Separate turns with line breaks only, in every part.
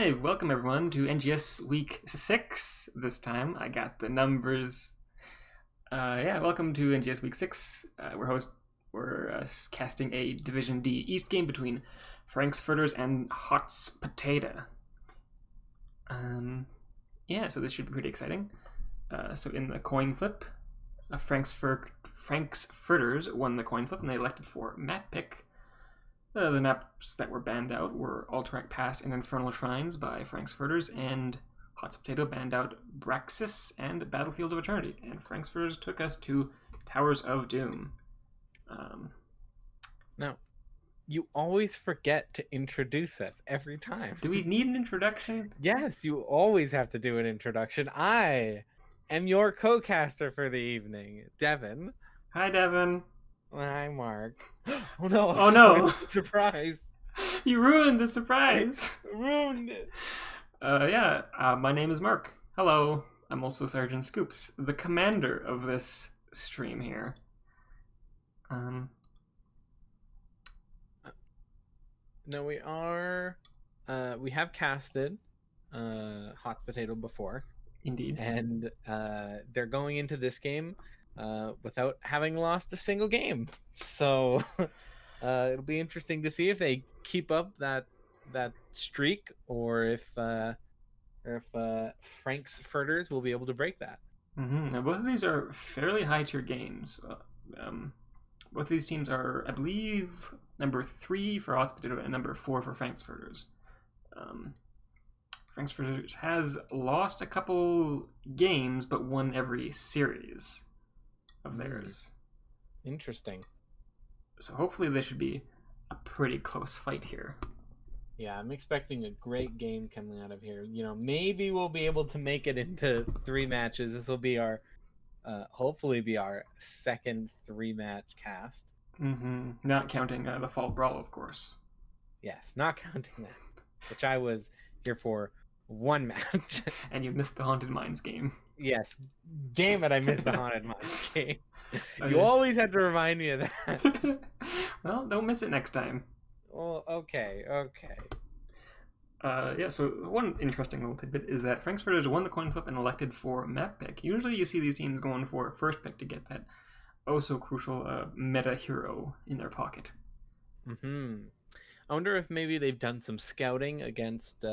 live. Welcome everyone to NGS Week 6. This time I got the numbers. Welcome to NGS Week 6. We're casting a Division D East game between Frank's Furters and Hot's Potato. So this should be pretty exciting. So in the coin flip, Frank's Furters won the coin flip and they elected for map pick. The maps that were banned out were Alterac Pass and Infernal Shrines by Frank's Furters, and Hot's Potato banned out Braxis and Battlefields of Eternity. And Frank's Furters took us to Towers of Doom.
Now, you always forget to introduce us every time.
Do we need an introduction?
Yes, you always have to do an introduction. I am your co-caster for the evening, Devin.
Hi, Devin.
Hi, Mark. Oh no!
Oh no!
Surprise!
You ruined the surprise.
Ruined it.
My name is Mark. Hello. I'm also Sergeant Scoops, the commander of this stream here.
No, we are. We have casted Hot Potato before.
Indeed.
And they're going into this game without having lost a single game. So it'll be interesting to see if they keep up that streak, or if Frank's Furters will be able to break that.
Now, both of these are fairly high tier games. Both of these teams are, I believe, number 3 for Hot's Potato and number 4 for Frank's Furters. Frank's Furters has lost a couple games, but won every series of theirs.
Interesting.
So hopefully this should be a pretty close fight here.
Yeah, I'm expecting a great game coming out of here. You know, maybe we'll be able to make it into 3 matches. This will be our, hopefully be our second 3-match cast.
Not counting the Fall Brawl, of course.
Yes, not counting that, which I was here for 1 match.
And you missed the Haunted Mines game.
Yes, damn it, I missed the Haunted Mines game. You always have to remind me of that.
Well, don't miss it next time.
Well, okay.
So one interesting little tidbit is that Frank's Furters won the coin flip and elected for map pick. Usually you see these teams going for first pick to get that oh-so-crucial meta hero in their pocket.
I wonder if maybe they've done some scouting against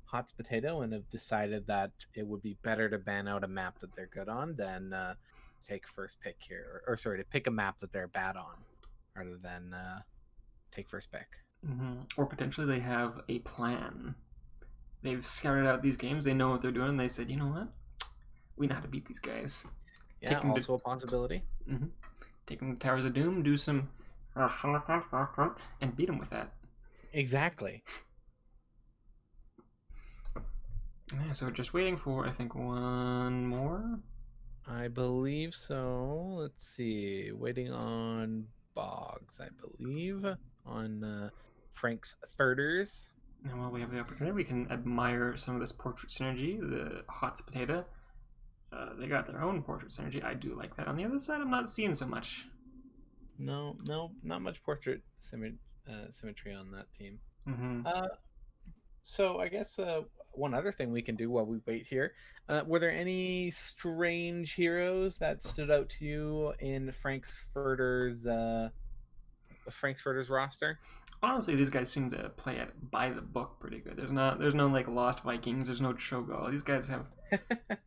Hot's Potato and have decided that it would be better to ban out a map that they're good on than take first pick here, or to pick a map that they're bad on rather than take first pick.
Or potentially they have a plan. They've scouted out these games, they know what they're doing, they said, you know what, we know how to beat these guys.
Yeah, also a possibility.
Take them to Towers of Doom, do some and beat them with that.
Exactly.
Yeah, so just waiting for, I think, one more.
I believe so. Let's see. Waiting on Boggs, I believe, on Frank's Furters.
And while we have the opportunity, we can admire some of this portrait synergy. The Hot's Potato, they got their own portrait synergy. I do like that. On the other side, I'm not seeing so much.
No, not much portrait symmetry on that team. So I guess one other thing we can do while we wait here, were there any strange heroes that stood out to you in Frank's Furters roster?
Honestly, these guys seem to play it by the book pretty good. There's no like Lost Vikings, there's no Cho'Gall. These guys have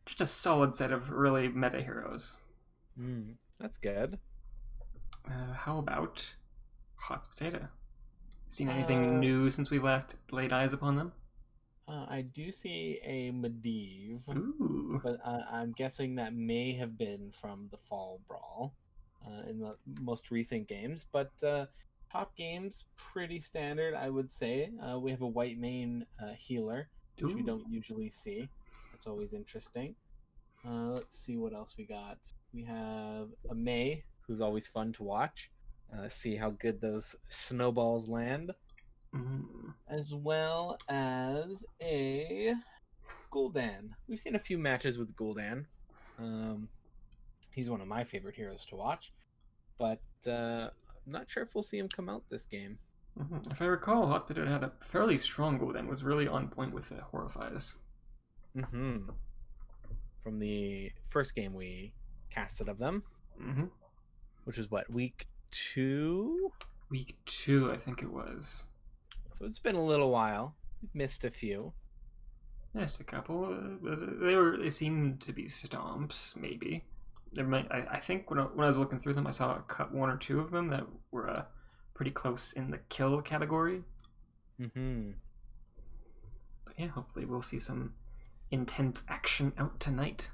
just a solid set of really meta heroes.
That's good.
How about Hot's Potato? Seen anything new since we last laid eyes upon them?
I do see a Medivh.
Ooh.
But I'm guessing that may have been from the Fall Brawl in the most recent games. But top games, pretty standard, I would say. We have a white main healer, which we don't usually see. That's always interesting. Let's see what else we got. We have a May, who's always fun to watch. See how good those snowballs land. As well as a Gul'dan. We've seen a few matches with Gul'dan. He's one of my favorite heroes to watch. But I'm not sure if we'll see him come out this game.
If I recall, Hot Potato had a fairly strong goal then, was really on point with the Horrifies.
Mm-hmm. From the first game we casted of them, which was what, week 2?
Week 2, I think it was.
So it's been a little while. We've missed a few.
Missed a couple. They seemed to be stomps, maybe. I think when I was looking through them, I saw one or two of them that were pretty close in the kill category. But yeah, hopefully we'll see some intense action out tonight.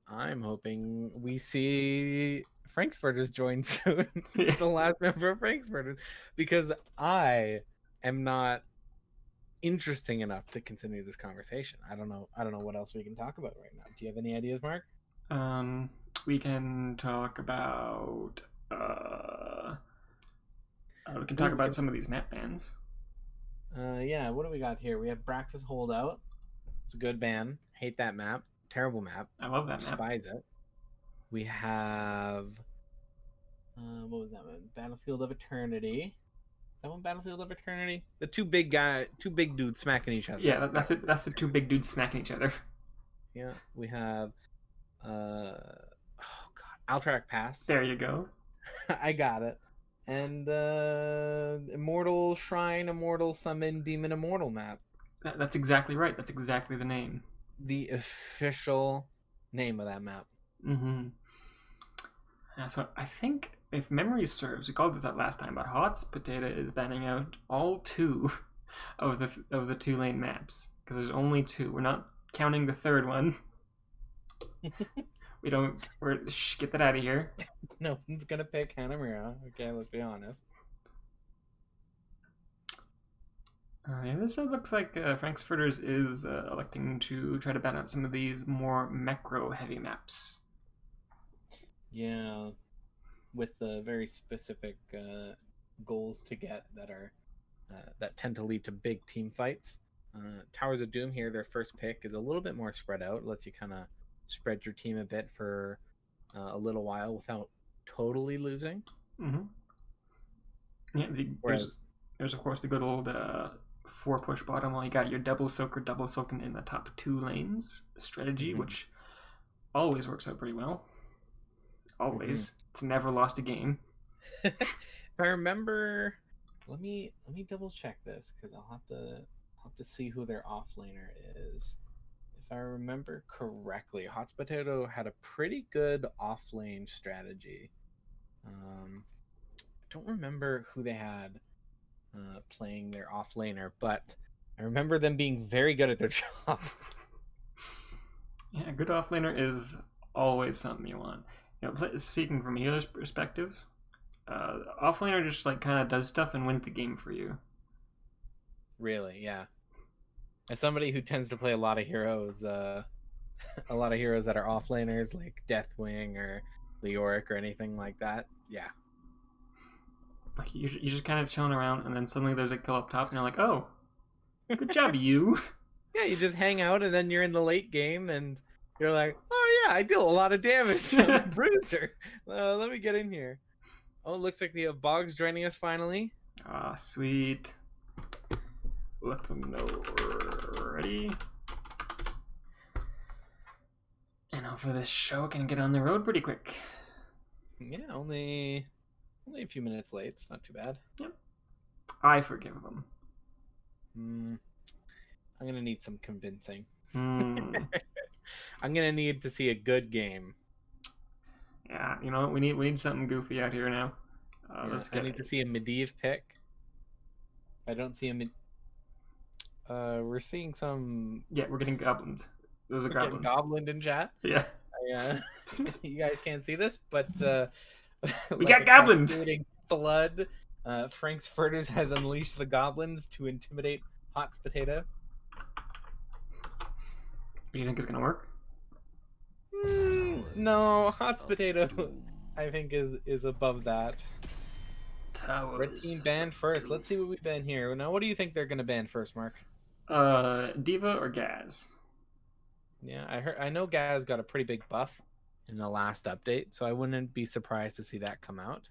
I'm hoping we see Frankfurters join soon. The last member of Frankfurters, because I am not interesting enough to continue this conversation. I don't know what else we can talk about right now. Do you have any ideas, Mark?
We can talk about about some of these map bans.
Yeah, what do we got here? We have Braxis Holdout. It's a good ban. Hate that map. Terrible map.
I love that map.
Despise it. We have what was that one? Battlefield of Eternity. Is that one Battlefield of Eternity? The two big dudes smacking each other.
Yeah, that's it. That's the two big dudes smacking each other.
Yeah, we have Alterac Pass.
There you go.
I got it. And Immortal Shrine, Immortal Summon, Demon Immortal map.
That's exactly right. That's exactly the name.
The official name of that map.
So I think, if memory serves, we called this out last time, but Hot Potato is banning out all 2 of the 2-lane maps, because there's only 2. We're not counting the third one. Get that out of here.
No one's gonna pick Hanamura. Okay, let's be honest.
Yeah, this looks like Frankfurters is electing to try to ban out some of these more macro-heavy maps.
Yeah, with the very specific goals to get that are that tend to lead to big team fights. Towers of Doom here, their first pick is a little bit more spread out. Lets you kind of spread your team a bit for a little while without totally losing.
Yeah, there's of course the good old 4-push bottom while you got your double soaking in the top 2 lanes strategy, which always works out pretty well. Always. It's never lost a game.
If I remember, let me double check this, because I'll have to see who their offlaner is. If I remember correctly, Hot Potato had a pretty good offlane strategy. I don't remember who they had playing their offlaner, but I remember them being very good at their job.
Yeah, a good offlaner is always something you want. Speaking from a healer's perspective, offlaner just kind of does stuff and wins the game for you.
Really, yeah. As somebody who tends to play a lot of heroes that are offlaners, like Deathwing or Leoric or anything like that, yeah.
Like you're just kind of chilling around, and then suddenly there's a kill up top, and you're like, "Oh, good job, you."
Yeah, you just hang out, and then you're in the late game, and you're like, "Oh yeah, I deal a lot of damage. I'm a bruiser. Let me get in here." Oh, it looks like we have Boggs joining us finally.
Ah, sweet. Let them know we're ready. And hopefully this show can get on the road pretty quick.
Yeah, only a few minutes late. It's not too bad.
Yep. I forgive them.
I'm going to need some convincing. I'm going to need to see a good game.
Yeah, you know what? We need something goofy out here now.
I need to see a Medivh pick. If I don't see a we're seeing some...
Yeah, we're getting goblins. Those are goblins.
Goblin in chat?
Yeah.
You guys can't see this, but...
we got goblins!
Blood. Frankfurters has unleashed the goblins to intimidate Hot Potato.
Do you think it's going to work?
No, Hot Potato, I think, is above that.
Towers.
Red team banned first. Let's see what we ban here. Now, what do you think they're going to ban first, Mark?
Diva or Gaz?
Yeah, I know Gaz got a pretty big buff in the last update, so I wouldn't be surprised to see that come out.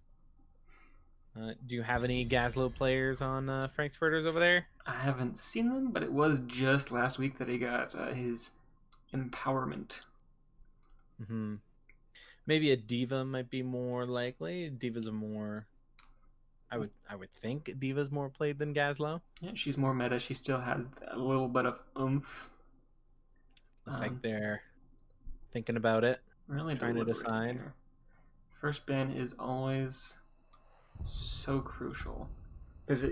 Do you have any Gazlo players on Frank's Furters over there?
I haven't seen them, but it was just last week that he got his empowerment.
Mm-hmm. Maybe a Diva might be more likely. Diva's a more... I would think Diva's more played than Gazlo.
Yeah, she's more meta. She still has a little bit of oomph.
Looks like they're thinking about it.
Really
trying to decide.
Here. First ban is always so crucial because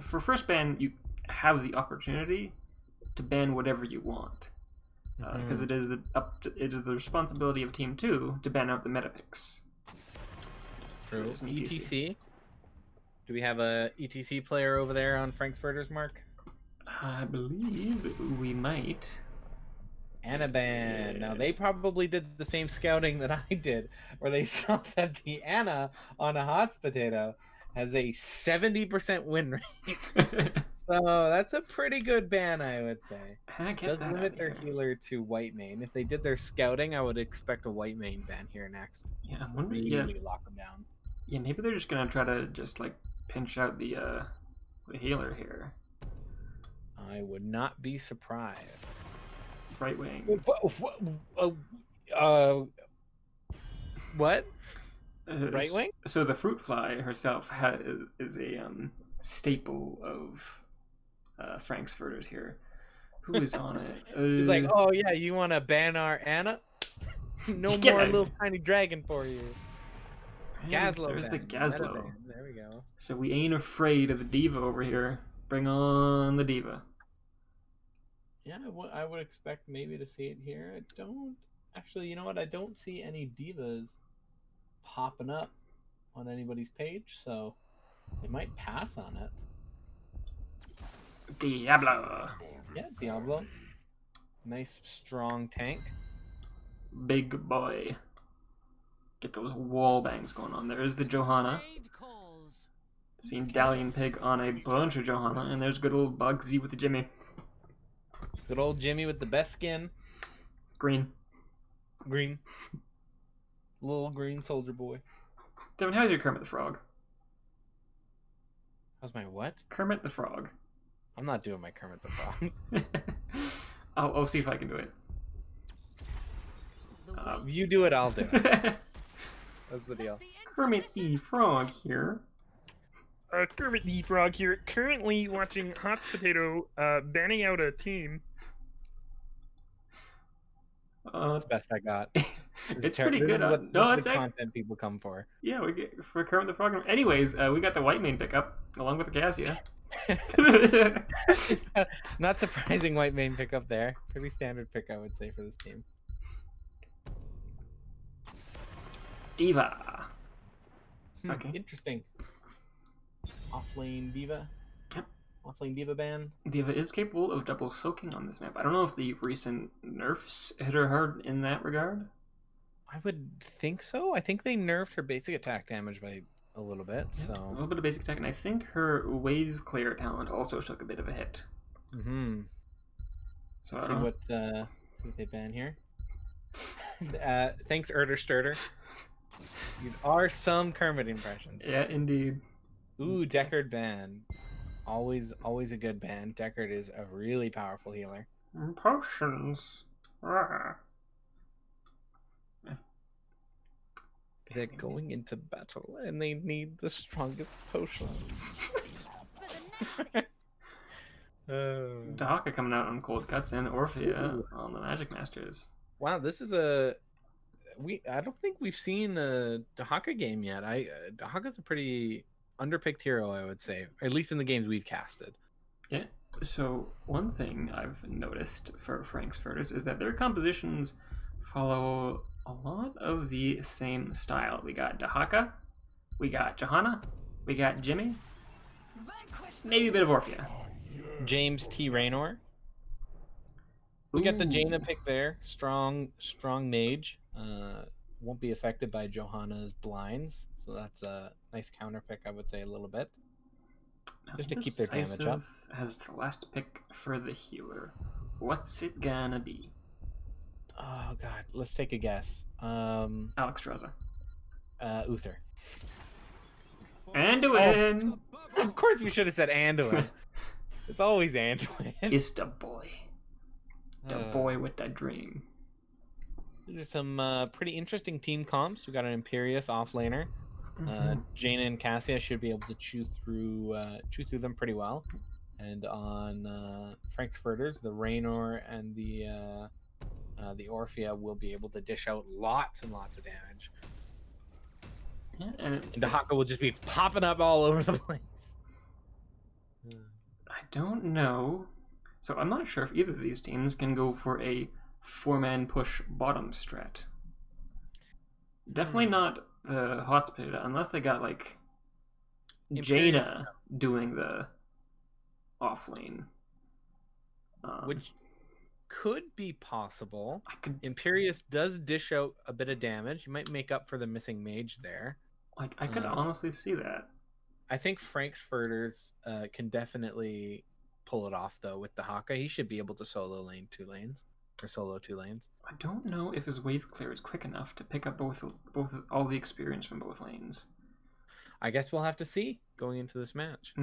for first ban you have the opportunity to ban whatever you want because it is the responsibility of team 2 to ban out the meta picks.
True. So ETC. Do we have a ETC player over there on Frank's Furters, Mark?
I believe we might.
Anaban. Now they probably did the same scouting that I did, where they saw that the Ana on a Hot Potato has a 70% win rate. So that's a pretty good ban, I would say. Does limit their healer to white main. If they did their scouting, I would expect a white main ban here next.
Yeah, I'm wondering.
Really lock them down.
Yeah, maybe they're just gonna try to just like pinch out the healer here.
I would not be surprised.
Right wing.
What? Right wing?
So the fruit fly herself is a staple of Frank's Furters here. Who is on it?
It's like, oh yeah, you want to ban our Ana? No more little tiny dragon for you. Gazlo.
There's the Gazlo.
There we go.
So we ain't afraid of the diva over here. Bring on the diva.
Yeah, I would expect maybe to see it here. I don't actually. You know what? I don't see any divas popping up on anybody's page, so they might pass on it.
Diablo.
Yeah, Diablo. Nice strong tank.
Big boy. Get those wall bangs going on. There's the Johanna. Seen Dalian Pig on a bunch of Johanna, and there's good old Bugsy with the Jimmy.
Good old Jimmy with the best skin.
Green.
Little green soldier boy.
Devin, how's your Kermit the Frog?
How's my what?
Kermit the Frog.
I'm not doing my Kermit the Frog.
I'll see if I can do it.
You do it, I'll do it. That's the deal.
Kermit the Frog here.
Kermit the Frog here. Currently watching Hot Potato banning out a team.
That's the best I got.
It's pretty good. No, it's
content people come for.
Yeah, we get for Kermit the Frog. Anyways, we got the white main pickup along with the Cassia.
Not surprising white main pickup there. Pretty standard pick, I would say, for this team.
Diva. Okay.
Interesting. Offlane Diva.
Yep.
Offlane Diva ban.
Diva is capable of double soaking on this map. I don't know if the recent nerfs hit her hard in that regard.
I would think so. I think they nerfed her basic attack damage by a little bit. So
a little bit of basic attack, and I think her wave clear talent also took a bit of a hit.
Mm-hmm.
So
see what they ban here. Thanks, Erder Sturder. These are some Kermit impressions.
Yeah, indeed.
Ooh, Deckard ban. Always a good ban. Deckard is a really powerful healer.
Potions.
They're going into battle and they need the strongest potions.
Dahaka coming out on Cold Cuts and Orphea on the Magic Masters.
Wow, this is I don't think we've seen a Dahaka game yet. Dahaka's a pretty underpicked hero, I would say, at least in the games we've casted.
Yeah. So one thing I've noticed for Frank's Furters is that their compositions follow a lot of the same style. We got Dahaka, we got Johanna, we got Jimmy, maybe a bit of Orphea.
James T. Raynor. We got the Jaina pick there. Strong mage. Won't be affected by Johanna's blinds, so that's a nice counter pick, I would say, a little bit. Just to keep their damage up.
Has the last pick for the healer. What's it gonna be?
Oh god, let's take a guess.
Alex Draza.
Uther.
Anduin!
Of course we should have said Anduin. It's always Anduin.
It's the boy. The boy with the dream.
There's some pretty interesting team comps. We got an Imperius offlaner. Jaina and Cassia should be able to chew through them pretty well. And on Frank's Furters, the Raynor and the Orphea will be able to dish out lots and lots of damage.
Yeah, and
Dahaka will just be popping up all over the place.
I don't know. So I'm not sure if either of these teams can go for a 4-man push bottom strat. Definitely not the Hotspot, unless they got like Jaina doing the off lane.
Which could be possible.
Imperius
does dish out a bit of damage. You might make up for the missing mage there.
Like I could honestly see that.
I think Frank's Furters can definitely pull it off though with the Haka. He should be able to solo lane 2 lanes or solo 2 lanes.
I don't know if his wave clear is quick enough to pick up all the experience from both lanes.
I guess we'll have to see going into this match.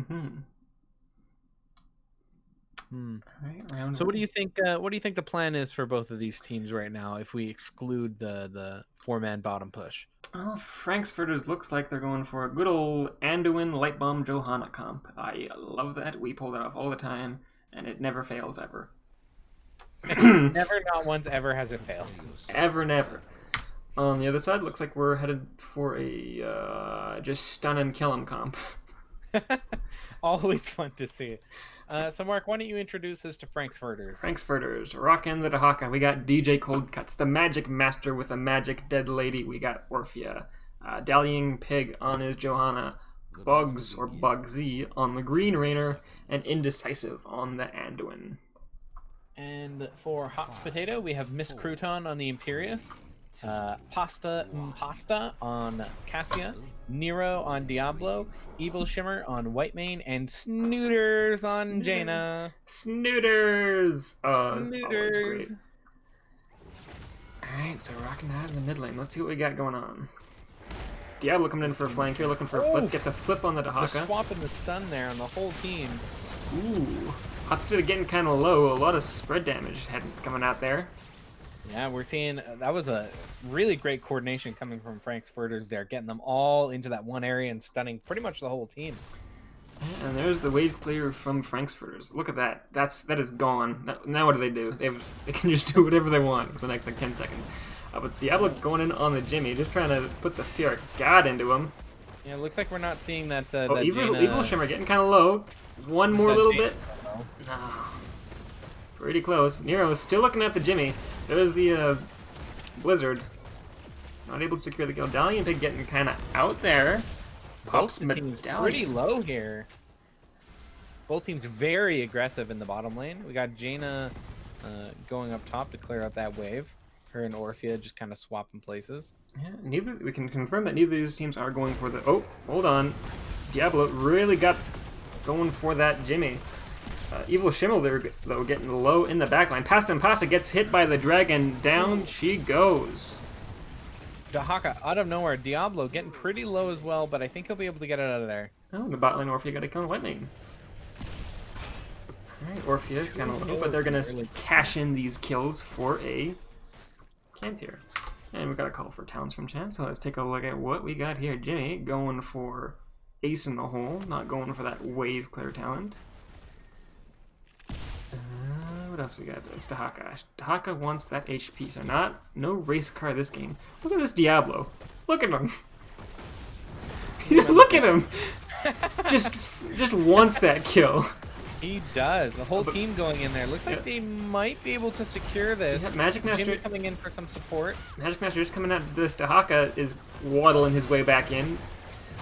Right,
so what do you think? What do you think the plan is for both of these teams right now? If we exclude the 4-man bottom push.
Well, Frank's Furters looks like they're going for a good old Anduin Light Bomb Johanna comp. I love that. We pull that off all the time, and it never fails ever.
Never, not once, ever has it failed.
Ever, never. On the other side, looks like we're headed for a just stun and kill him comp.
Always fun to see. So Mark, why don't you introduce us to Frank's Furters?
Frank's Furters, rockin' the Dahaka. We got DJ Cold Cuts, the Magic Master with a magic dead lady. We got Orphea, Dallying Pig on his Johanna, Bugs or Bugsy on the Green Rainer, and Indecisive on the Anduin.
And for Hot Potato, we have Miss Crouton on the Imperius, Pasta on Cassia, Nero on Diablo, Evil Shimmer on Whitemane, and Snooters on Jaina.
Snooters!
Snooters!
Alright, so rocking out in the mid lane. Let's see what we got going on. Diablo coming in for a flank here, looking for a flip. Gets a flip on the Dahaka.
The swap and the stun there on the whole team.
Ooh. Hot Potato getting kind of low. A lot of spread damage coming out there.
Yeah, we're seeing that was a really great coordination coming from Frank's Furters there, getting them all into that one area and stunning pretty much the whole team.
Yeah, and there's the wave clear from Frank's Furters. Look at that. That is gone. Now what do? They can just do whatever they want for the next like 10 seconds. But Diablo going in on the Jimmy, just trying to put the fear of God into him.
Yeah, it looks like we're not seeing that.
Evil Shimmer getting kind of low. One more little bit. No. Pretty close. Nero is still looking at the Jimmy. There's the Blizzard. Not able to secure the kill. Dallion Pig getting kind of out there.
Pops pretty low here. Both teams very aggressive in the bottom lane. We got Jaina going up top to clear out that wave. Her and Orphea just kind of swapping places.
Yeah, we can confirm that neither of these teams are going for the... Oh, hold on. Diablo really got going for that Jimmy. Evil Shimmer there, though, getting low in the backline. Pasta gets hit by the dragon. Down she goes.
Dahaka out of nowhere. Diablo getting pretty low as well, but I think he'll be able to get it out of there.
Oh, the bot lane Orphea got a kill on Whitemane. Alright, Orphea kind of low, but they're going to cash in these kills for a camp here. And we got a call for Towns from Chance, so let's take a look at what we got here. Jimmy going for Ace in the Hole, not going for that wave clear talent. What else we got? It's Dahaka. Dahaka wants that HP, so no race car this game. Look at this Diablo. Look at him. Just look at him. just wants that kill.
He does. The whole team going in there. Looks like they might be able to secure this.
Magic Master
Jimmy coming in for some support.
Magic Master just coming out. This Dahaka is waddling his way back in.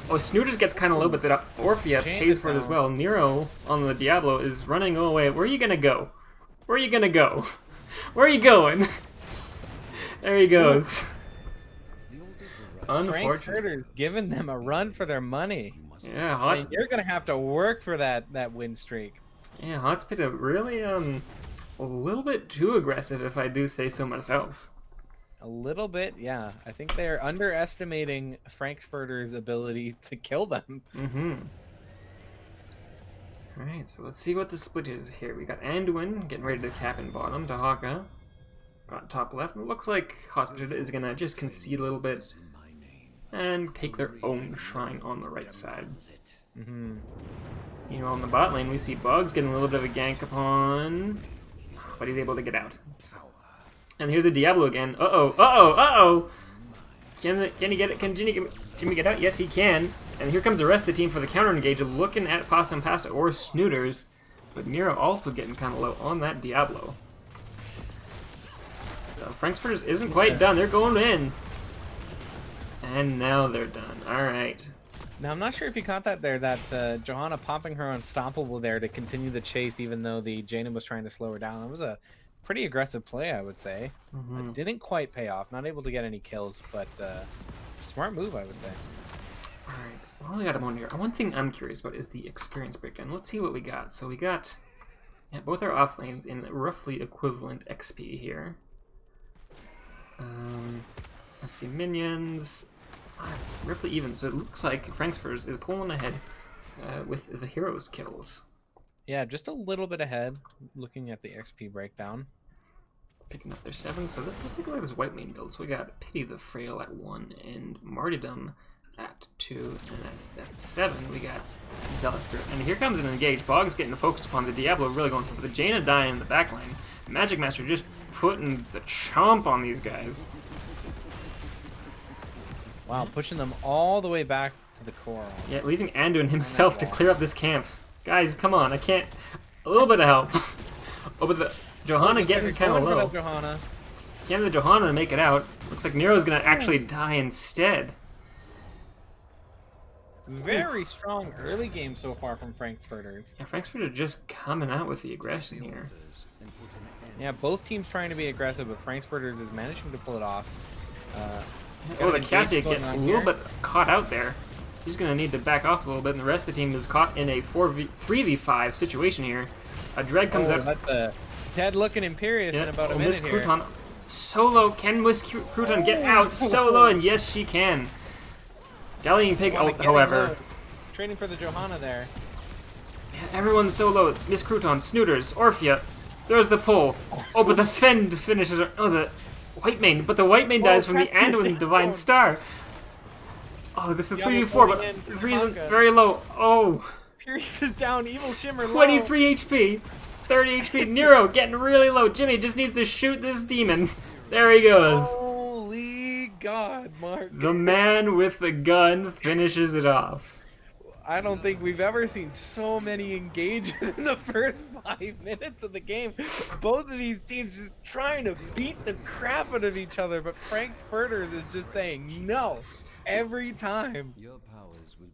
Oh, Snooters gets kind of low, but the Orphea pays for it as well. Nero on the Diablo is running away. Where are you gonna go? Where are you gonna go? Where are you going? There he goes.
Frank's Furters giving them a run for their money.
Yeah,
you're gonna have to work for that win streak.
Yeah, Hotspot really a little bit too aggressive, if I do say so myself.
A little bit, yeah. I think they're underestimating Frankfurter's ability to kill them.
Mm-hmm. Alright, so let's see what the split is here. We got Anduin getting ready to cap in bottom. Dahaka got top left. And it looks like Hospital is going to just concede a little bit and take their own shrine on the right side.
Mm-hmm.
You know, on the bot lane, we see Bugs getting a little bit of a gank upon, but he's able to get out. And here's a Diablo again. Uh-oh, uh-oh, uh-oh! Can he get it? Can Jimmy get out? Yes, he can. And here comes the rest of the team for the counter engage, looking at Pasta and Pasta or Snooters. But Nero also getting kind of low on that Diablo. Frankfurters isn't quite done. They're going in. And now they're done. Alright.
Now, I'm not sure if you caught that there, that Johanna popping her unstoppable there to continue the chase, even though the Jaina was trying to slow her down. That was a pretty aggressive play, I would say. Didn't quite pay off. Not able to get any kills, but smart move, I would say.
Alright, well, we got him on here. One thing I'm curious about is the experience breakdown. Let's see what we got. So we got both our off lanes in roughly equivalent XP here. Let's see, minions. Roughly even, so it looks like Frankfurters is pulling ahead with the heroes' kills.
Yeah, just a little bit ahead, looking at the XP breakdown.
Picking up their 7, so let's take a look at this white main build. So we got Pity the Frail at 1, and Martyrdom at 2, and at 7 we got Zealous Spirit. And here comes an engage. Bog's getting focused upon the Diablo, really going for the Jaina dying in the backline. Magic Master just putting the chomp on these guys.
Wow, pushing them all the way back to the core.
Yeah, leaving Anduin himself to clear up this camp. Guys, come on, I can't... A little bit of help. Oh, but the Johanna getting kind of low. Can the Johanna make it out? Looks like Nero's gonna actually die instead.
Very strong early game so far from Frankfurters.
Yeah, Frankfurters just coming out with the aggression here.
Yeah, both teams trying to be aggressive, but Frankfurters is managing to pull it off.
Oh, the Cassia getting a little bit caught out there. He's going to need to back off a little bit, and the rest of the team is caught in a 3v5 situation here. A Dread comes up.
That's a dead-looking Imperious in about a minute
Miss
here.
Crouton solo. Can Miss Crouton get out solo? And yes, she can. Dallying Pig, however.
Trading for the Johanna there.
Yeah, everyone's solo. Miss Crouton, Snooters, Orphea. There's the pull. Oh, but the Fend finishes her. Oh, the White Mane. But the White Mane dies from the Anduin Divine Star. Oh, this is 3v4, but 3 is very low. Oh.
Pierce is down, Evil Shimmer
23 low. HP, 30 HP. Nero getting really low. Jimmy just needs to shoot this demon. There he goes.
Holy God, Mark.
The man with the gun finishes it off.
I don't think we've ever seen so many engages in the first 5 minutes of the game. Both of these teams just trying to beat the crap out of each other, but Frankfurters is just saying no every time.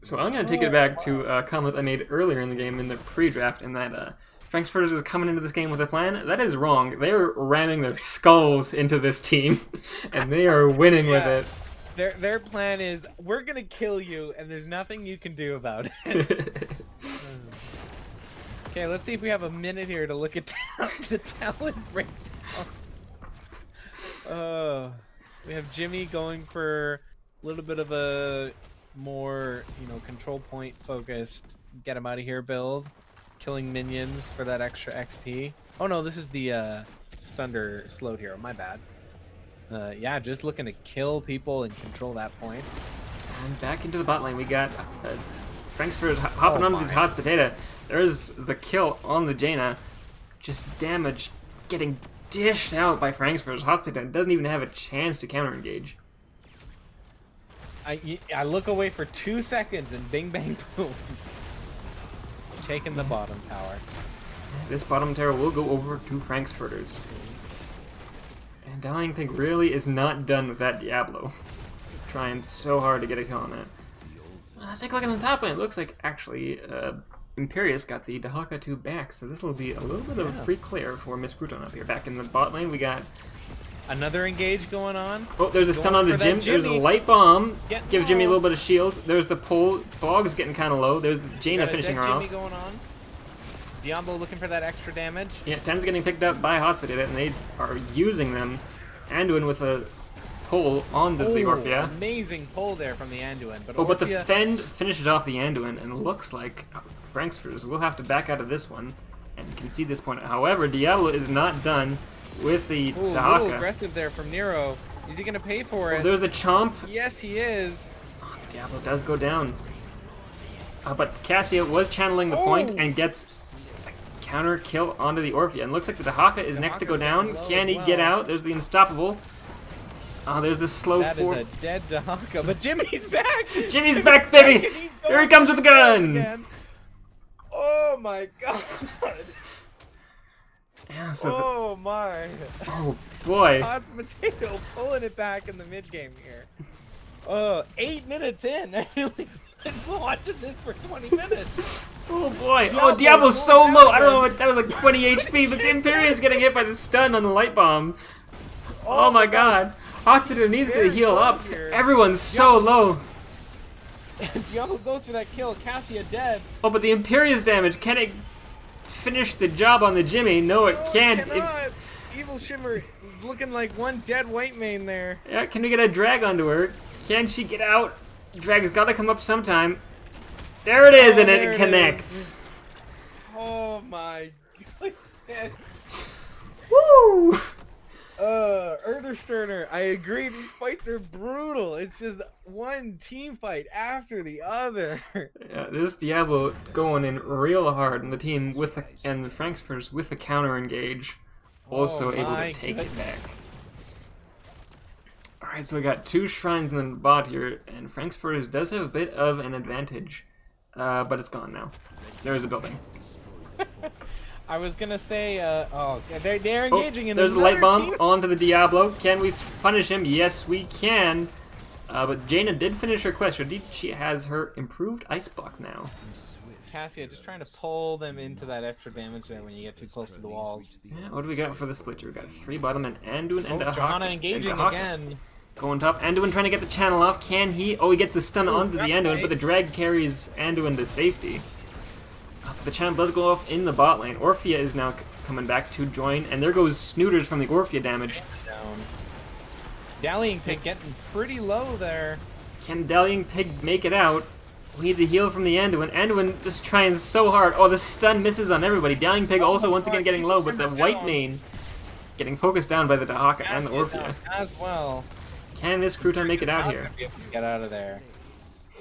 So I'm going to take it back to comments I made earlier in the game in the pre-draft, and that Frankfurters is coming into this game with a plan. That is wrong. They're ramming their skulls into this team, and they are winning with it.
Their plan is, we're gonna kill you, and there's nothing you can do about it. Okay, let's see if we have a minute here to look at the talent breakdown. We have Jimmy going for a little bit of a more, control point focused, get him out of here build, killing minions for that extra XP. Oh no, this is the Stunder slowed hero. My bad. Yeah, just looking to kill people and control that point.
And back into the bot lane, we got Frankfurters hopping onto this hot potato. There's the kill on the Jaina. Just damage getting dished out by Frankfurters. Hot potato doesn't even have a chance to counter engage.
I look away for 2 seconds and bing bang boom. Taking the bottom tower.
This bottom tower will go over to Frankfurters. And Dying Pig really is not done with that Diablo. Trying so hard to get a kill on that. Let's take a look at the top lane. It looks like, actually, Imperious got the Dahaka 2 back, so this will be a little bit of a free clear for Miss Crouton up here. Back in the bot lane, we got...
Another engage going on.
Oh, there's a stun on the Jim. There's a light bomb. Gives Jimmy a little bit of shield. There's the pull. Bog's getting kind of low. There's Jaina finishing her off.
Jimmy going on. Diablo looking for that extra damage.
Yeah, 10's getting picked up by Hospital, and they are using them. Anduin with a pull onto the Orphea.
Amazing pull there from the Anduin. But
But the
Orphea-
Fend finishes off the Anduin, and it looks like Frankfurters will have to back out of this one and concede this point. However, Diablo is not done with the
Ooh, a little
Dahaka.
aggressive there from Nero. Is he going to pay for it?
There's a chomp.
Yes, he is.
Oh, Diablo does go down. But Cassia was channeling the point and gets a counter kill onto the Orphea. And looks like the Dahaka is next to go
Dahaka's
down.
low
Can he
as
get
well.
out? There's the Unstoppable. Oh, there's the slow
That is
forward.
a dead Dahaka, but Jimmy's back!
Jimmy's back, baby!
He's
Here he
going
comes with the gun!
again. Oh my god!
Yeah, so
Oh my!
oh boy.
Hot Potato pulling it back in the mid game here. 8 minutes in. I only been watching this for 20 minutes.
Oh boy.
Diablo's
Oh, Diablo's so
going
low.
down
I don't know
again.
what that was, like 20 HP, but the Imperius getting hit by the stun on the light bomb. Oh my god. Hospital needs to
Very
heal
low
up.
here.
Everyone's so low.
Diablo goes for that kill. Cassia dead.
Oh, but the Imperius damage, can it finish the job on the Jimmy? No, it can't. It,
Cannot. Evil Shimmer looking like one dead white main there.
yeah, can we get a drag onto her? Can she get out? Drag's gotta come up sometime. There it is,
Oh,
and
there
it
it
connects.
Oh my god.
Woo!
Erdersterner, I agree, these fights are brutal. It's just one team fight after the other.
Yeah, this Diablo going in real hard, and the team with the, and the Frankfurters with the counter engage, also
Oh
able
my
to take
goodness.
it back. All right, so we got 2 shrines in the bot here, and Frankfurters does have a bit of an advantage, but it's gone now. There is a building.
I was gonna say, they're engaging in
There's the
another
light bomb
team.
onto the Diablo. Can we punish him? Yes, we can. But Jaina did finish her quest. She has her improved ice block now.
Cassia just trying to pull them into that extra damage there when you get too close to the walls.
Yeah, what do we got for the split here? We got 3 bottom and Anduin and Dahaka.
Johanna engaging
and Dahaka.
again.
Going top. Anduin trying to get the channel off. Can he? Oh, he gets the stun onto the
grab
Anduin,
it.
but the drag carries Anduin to safety. The channel does go off in the bot lane. Orphea is now coming back to join, and there goes Snooters from the Orphea damage.
Down. Dallying Pig getting pretty low there.
Can Dallying Pig make it out? We need the heal from the Anduin. Anduin just trying so hard. Oh, the stun misses on everybody. Dallying Pig also once again getting low, but the white main getting focused down by the Dahaka and the Orphea.
As well.
Can this Crouton make it out
Not
here?
gonna be able to get out of there.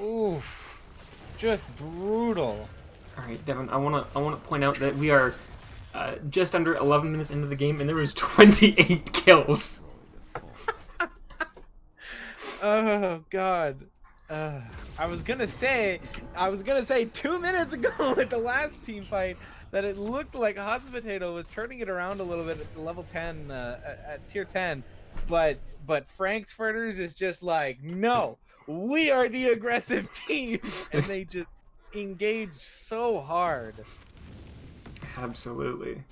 Oof. Just brutal.
All right, Devin. I wanna point out that we are just under 11 minutes into the game, and there was 28 kills.
Oh god. I was gonna say 2 minutes ago at the last team fight that it looked like Hot Potato was turning it around a little bit at level 10 at tier 10, but Frankfurters is just like, no, we are the aggressive team, and they just engage so hard.
Absolutely.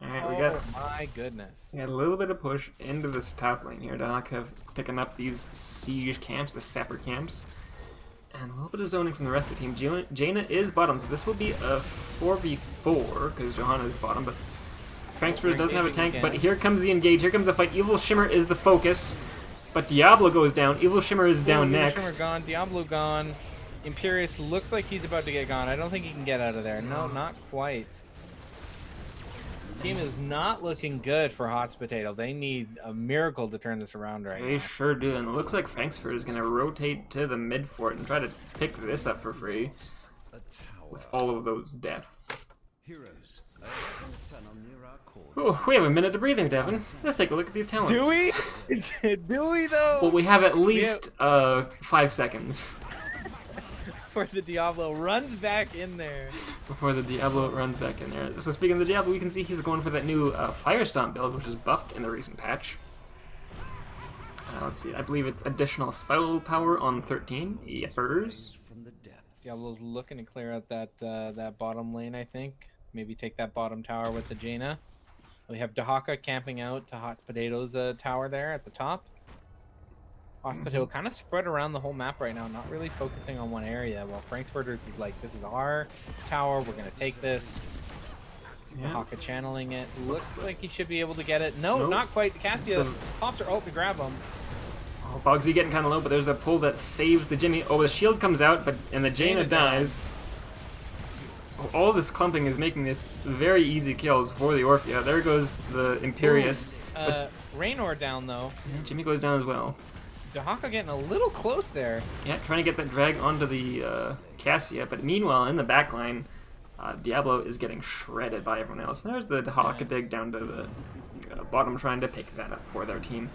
All right,
Oh
we got
my goodness.
a little bit of push into this top lane here. Dahaka picking up these siege camps, the sapper camps, and a little bit of zoning from the rest of the team. Jaina is bottom, so this will be a 4v4 because Johanna is bottom, but Frankfurt doesn't have a tank. But here comes the engage. Here comes the fight. Evil Shimmer is the focus, but Diablo goes down. Evil Shimmer is down
Evil
next.
Shimmer gone. Diablo gone. Imperius looks like he's about to get gone. I don't think he can get out of there. No, not quite. This game is not looking good for Hot Potato. They need a miracle to turn this around right
They
now.
sure do, and it looks like Frankfurt is going to rotate to the mid fort and try to pick this up for free with all of those deaths. Oh, we have a minute to breathe here, Devin. Let's take a look at these talents.
Do we? Do we though?
Well, we have at least 5 seconds
Before the Diablo runs back in there.
before the Diablo runs back in there. So speaking of the Diablo, we can see he's going for that new Fire Stomp build, which is buffed in the recent patch. Let's see, I believe it's additional spell power on 13. Yepers.
Diablo's looking to clear out that that bottom lane, I think. Maybe take that bottom tower with the Jaina. We have Dahaka camping out to Hot Potato's tower there at the top. Hot Potato kind of spread around the whole map right now, not really focusing on one area. While Frankfurters is like, this is our tower, we're going to take this.
Yeah.
Dahaka channeling it. Looks like he should be able to get it. No,
Nope.
not quite. Cassia
The-
pops her ult to grab him.
Oh, Bugsy getting kind of low, but there's a pull that saves the Jimmy. Oh, the shield comes out, and the Jaina dies. Oh, all this clumping is making this very easy kills for the Orphea. There goes the Imperius.
Raynor down though.
Yeah, Jimmy goes down as well.
Dahaka getting a little close there.
Yeah, trying to get that drag onto the Cassia, but meanwhile in the backline, Diablo is getting shredded by everyone else. There's the Dahaka dig down to the bottom, trying to pick that up for their team.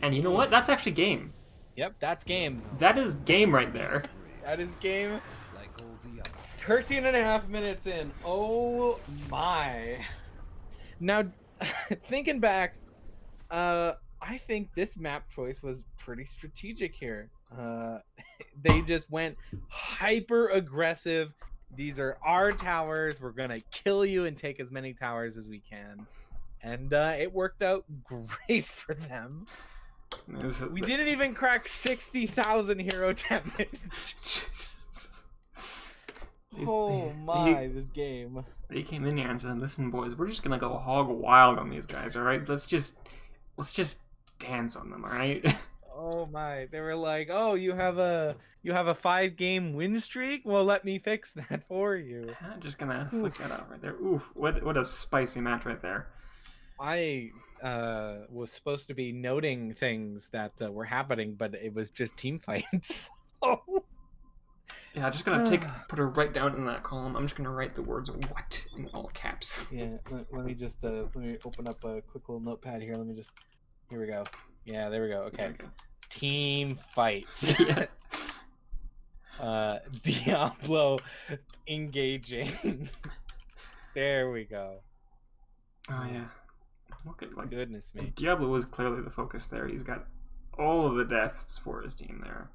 And you know what? That's actually game.
Yep, that's game.
That is game right there.
That is game. 13 and a half minutes in. Oh my. Now, thinking back, I think this map choice was pretty strategic here. They just went hyper aggressive. These are our towers. We're going to kill you and take as many towers as we can. And it worked out great for them. We didn't even crack 60,000 hero damage. Oh my, this game.
They came in here and said, "Listen, boys, we're just gonna go hog wild on these guys. All right, let's just dance on them. All right."
Oh my, they were like, "Oh, you have a 5-game win streak? Well, let me fix that for you."
I'm just gonna flick that out right there. Oof, what a spicy match right there.
I was supposed to be noting things that were happening, but it was just team fights.
Yeah, I'm just gonna put her right down in that column. I'm just gonna write the words "what" in all caps.
Yeah, let me just let me open up a quick little notepad here. Here we go. Yeah, there we go. Okay, team fights. Diablo engaging. There we go.
Oh yeah. Look at
goodness me.
Diablo was clearly the focus there. He's got all of the deaths for his team there.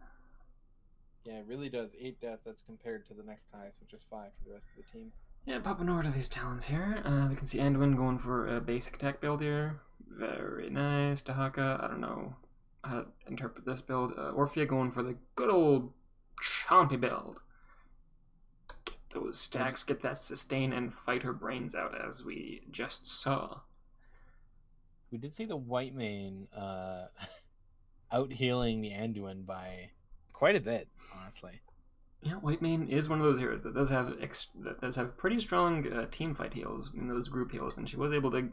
Yeah, it really does. 8 deaths as compared to the next highest, which is 5 for the rest of the team.
Yeah, popping over to these talents here. We can see Anduin going for a basic attack build here. Very nice. Dahaka, I don't know how to interpret this build. Orphea going for the good old chompy build. Get those stacks, get that sustain, and fight her brains out as we just saw.
We did see the white mane out healing the Anduin by quite a bit, honestly.
Yeah, white mane is one of those heroes that does have pretty strong team fight heals in those group heals, and she was able to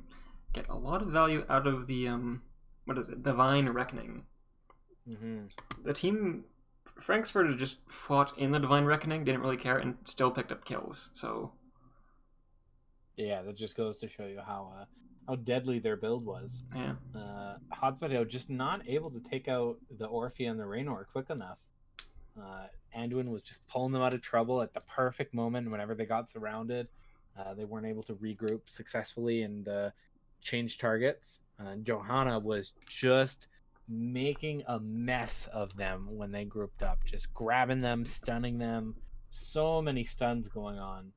get a lot of value out of the Divine Reckoning.
Mm-hmm.
The team Frankfurt just fought in the Divine Reckoning, didn't really care, and still picked up kills. So
yeah, that just goes to show you how deadly their build was.
Yeah.
Hotspot just not able to take out the Orphea and the Raynor quick enough. Anduin was just pulling them out of trouble at the perfect moment. Whenever they got surrounded, they weren't able to regroup successfully and change targets. Johanna was just making a mess of them when they grouped up, just grabbing them, stunning them. So many stuns going on.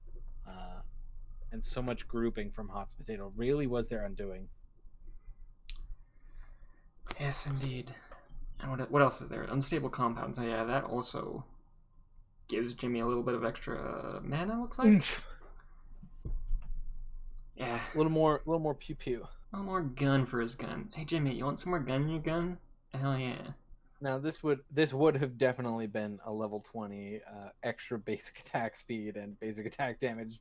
And so much grouping from Hot Potato really was their undoing.
Yes, indeed. And what else is there? Unstable compounds. So yeah, that also gives Jimmy a little bit of extra mana, looks like. Yeah.
A little more pew pew.
A little more gun for his gun. Hey Jimmy, you want some more gun in your gun? Hell yeah.
Now this would have definitely been a level 20 extra basic attack speed and basic attack damage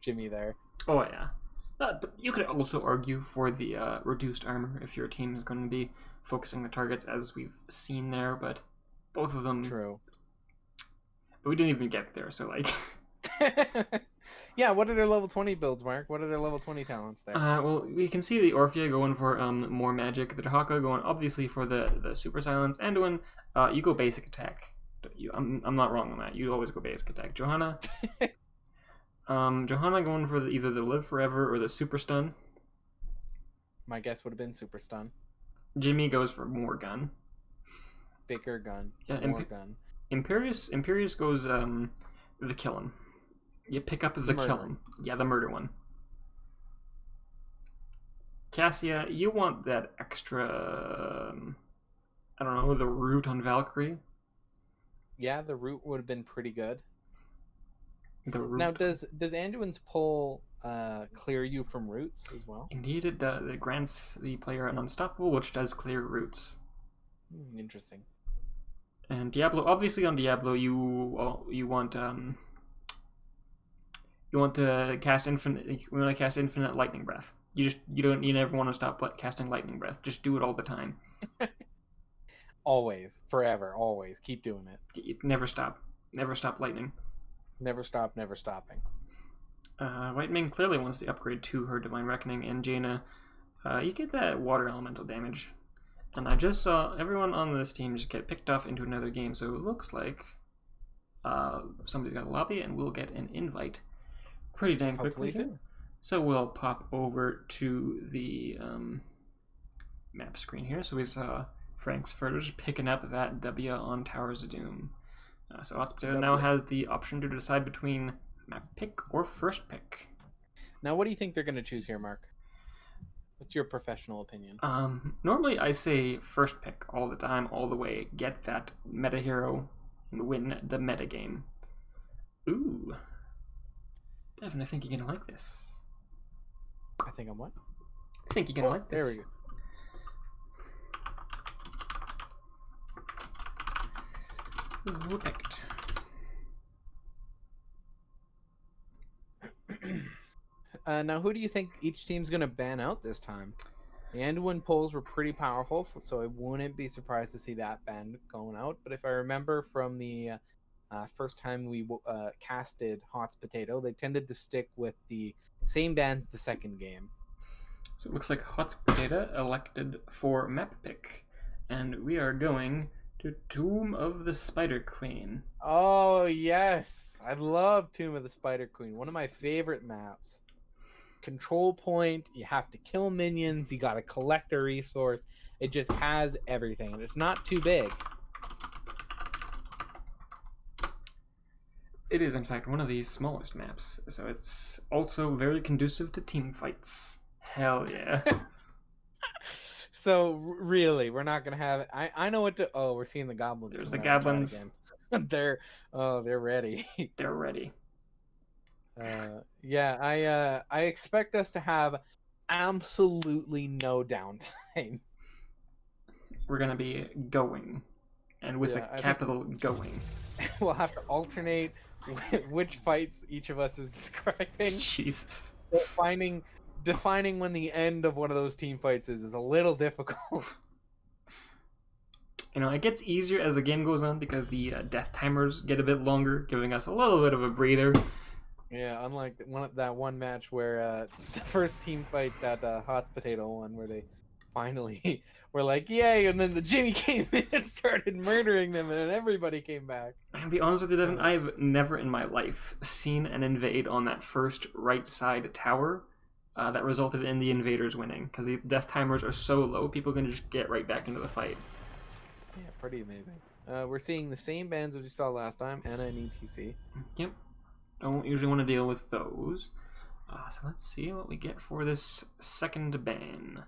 Jimmy there.
Oh yeah. But you could also argue for the reduced armor if your team is going to be focusing the targets, as we've seen there, but both of them...
True.
But we didn't even get there, so like...
Yeah, what are their level 20 builds, Mark? What are their level 20 talents there?
Well, we can see the Orphea going for more magic, the Dahaka going obviously for the super silence, Anduin, you go basic attack. I'm not wrong on that. You always go basic attack. Johanna... Johanna going for either the live forever or the super stun.
My guess would have been super stun.
Jimmy goes for more gun.
Bigger gun.
Yeah,
more gun.
Imperius goes the kill him. You pick up the kill him. Yeah, the murder one. Cassia, you want that extra I don't know, the root on Valkyrie?
Yeah, the root would have been pretty good.
Now,
does Anduin's pull clear you from roots as well?
Indeed, it does. It grants the player an unstoppable, which does clear roots.
Interesting.
And Diablo, obviously on Diablo, you want to cast infinite. You want to cast infinite lightning breath. You never want to stop casting lightning breath. Just do it all the time.
Always, forever, always keep doing it.
You never stop. Never stop lightning.
Never stop, never stopping.
White Ming clearly wants the upgrade to her Divine Reckoning, and Jaina, you get that water elemental damage. And I just saw everyone on this team just get picked off into another game, so it looks like somebody's got a lobby, and we'll get an invite pretty dang quickly. So we'll pop over to the map screen here. So we saw Frank's Furters picking up that W on Towers of Doom. So Hotspotato now has the option to decide between map pick or first pick.
Now, what do you think they're going to choose here, Mark? What's your professional opinion?
Normally I say first pick all the time, all the way. Get that meta hero and win the meta game. Ooh. Devin, I think you're going to like this.
I think I'm what?
I think you're going to like this.
There we go.
Who picked?
Now, who do you think each team's going to ban out this time? The Anduin polls were pretty powerful, so I wouldn't be surprised to see that ban going out. But if I remember from the first time we casted Hotspotato, they tended to stick with the same bans the second game.
So it looks like Hotspotato elected for map pick, and we are going to Tomb of the Spider Queen.
Oh, yes. I love Tomb of the Spider Queen. One of my favorite maps. Control point, you have to kill minions, you gotta collect a resource. It just has everything, and it's not too big.
It is, in fact, one of the smallest maps, so it's also very conducive to team fights. Hell yeah.
So, really, we're not gonna have... I know what to... Oh, we're seeing the goblins.
There's the goblins.
Again. They're ready.
They're ready.
Yeah, I expect us to have absolutely no downtime.
We're gonna be going, and with a capital going.
We'll have to alternate which fights each of us is describing.
Jesus.
Defining when the end of one of those team fights is a little difficult.
You know, it gets easier as the game goes on because the death timers get a bit longer, giving us a little bit of a breather.
Yeah, unlike that one match where the first team fight that Hotspotato won, where they finally were like, yay, and then the Jimmy came in and started murdering them, and then everybody came back.
I'll be honest with you, Devin, I've never in my life seen an invade on that first right side tower that resulted in the invaders winning, because the death timers are so low, people can just get right back into the fight.
Yeah, pretty amazing. We're seeing the same bands as we saw last time, Anna and ETC.
Yep. Don't usually want to deal with those. So let's see what we get for this second ban.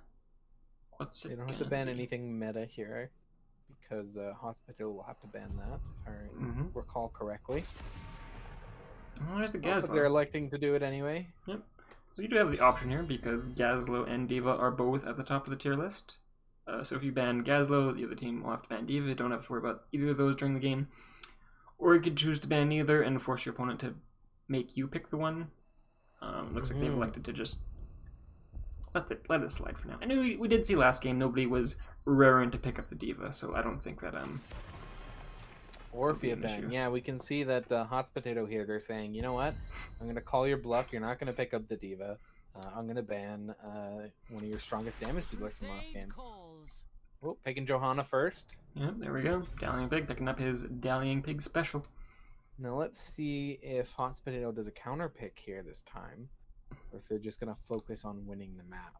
What's it?
They don't have to ban anything meta here, because Hospital will have to ban that, if I recall correctly.
Oh, there's the Gazlo.
But they're electing to do it anyway.
Yep. So you do have the option here, because Gazlo and Diva are both at the top of the tier list. So if you ban Gazlo, the other team will have to ban Diva. You don't have to worry about either of those during the game. Or you could choose to ban neither and force your opponent to make you pick the one. Looks like they've elected to just let it slide for now. I know we did see last game nobody was raring to pick up the Diva, so I don't think that
Orphea ban. Yeah, we can see that Hotspotato here, they're saying, you know what? I'm going to call your bluff. You're not going to pick up the Diva. I'm going to ban one of your strongest damage dealers from last game. Oh, picking Johanna first.
Yep, there we go. Dallying Pig picking up his Dallying Pig special.
Now let's see if Hotspotato does a counter pick here this time, or if they're just going to focus on winning the map.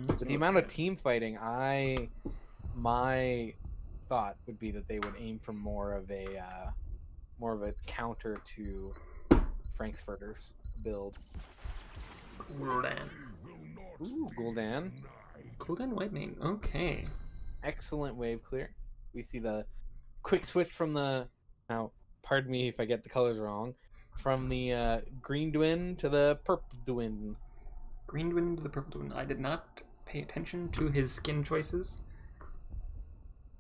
With the amount of team fighting, my thought would be that they would aim for more of a counter to Frank's Furters build.
Gul'dan.
Ooh, Gul'dan.
Gul'dan White Mane. Okay.
Excellent wave clear. We see the quick switch from the... Now, pardon me if I get the colors wrong. From the green Dwin to the purple Dwin.
Green Dwin to the purple Dwin. I did not pay attention to his skin choices.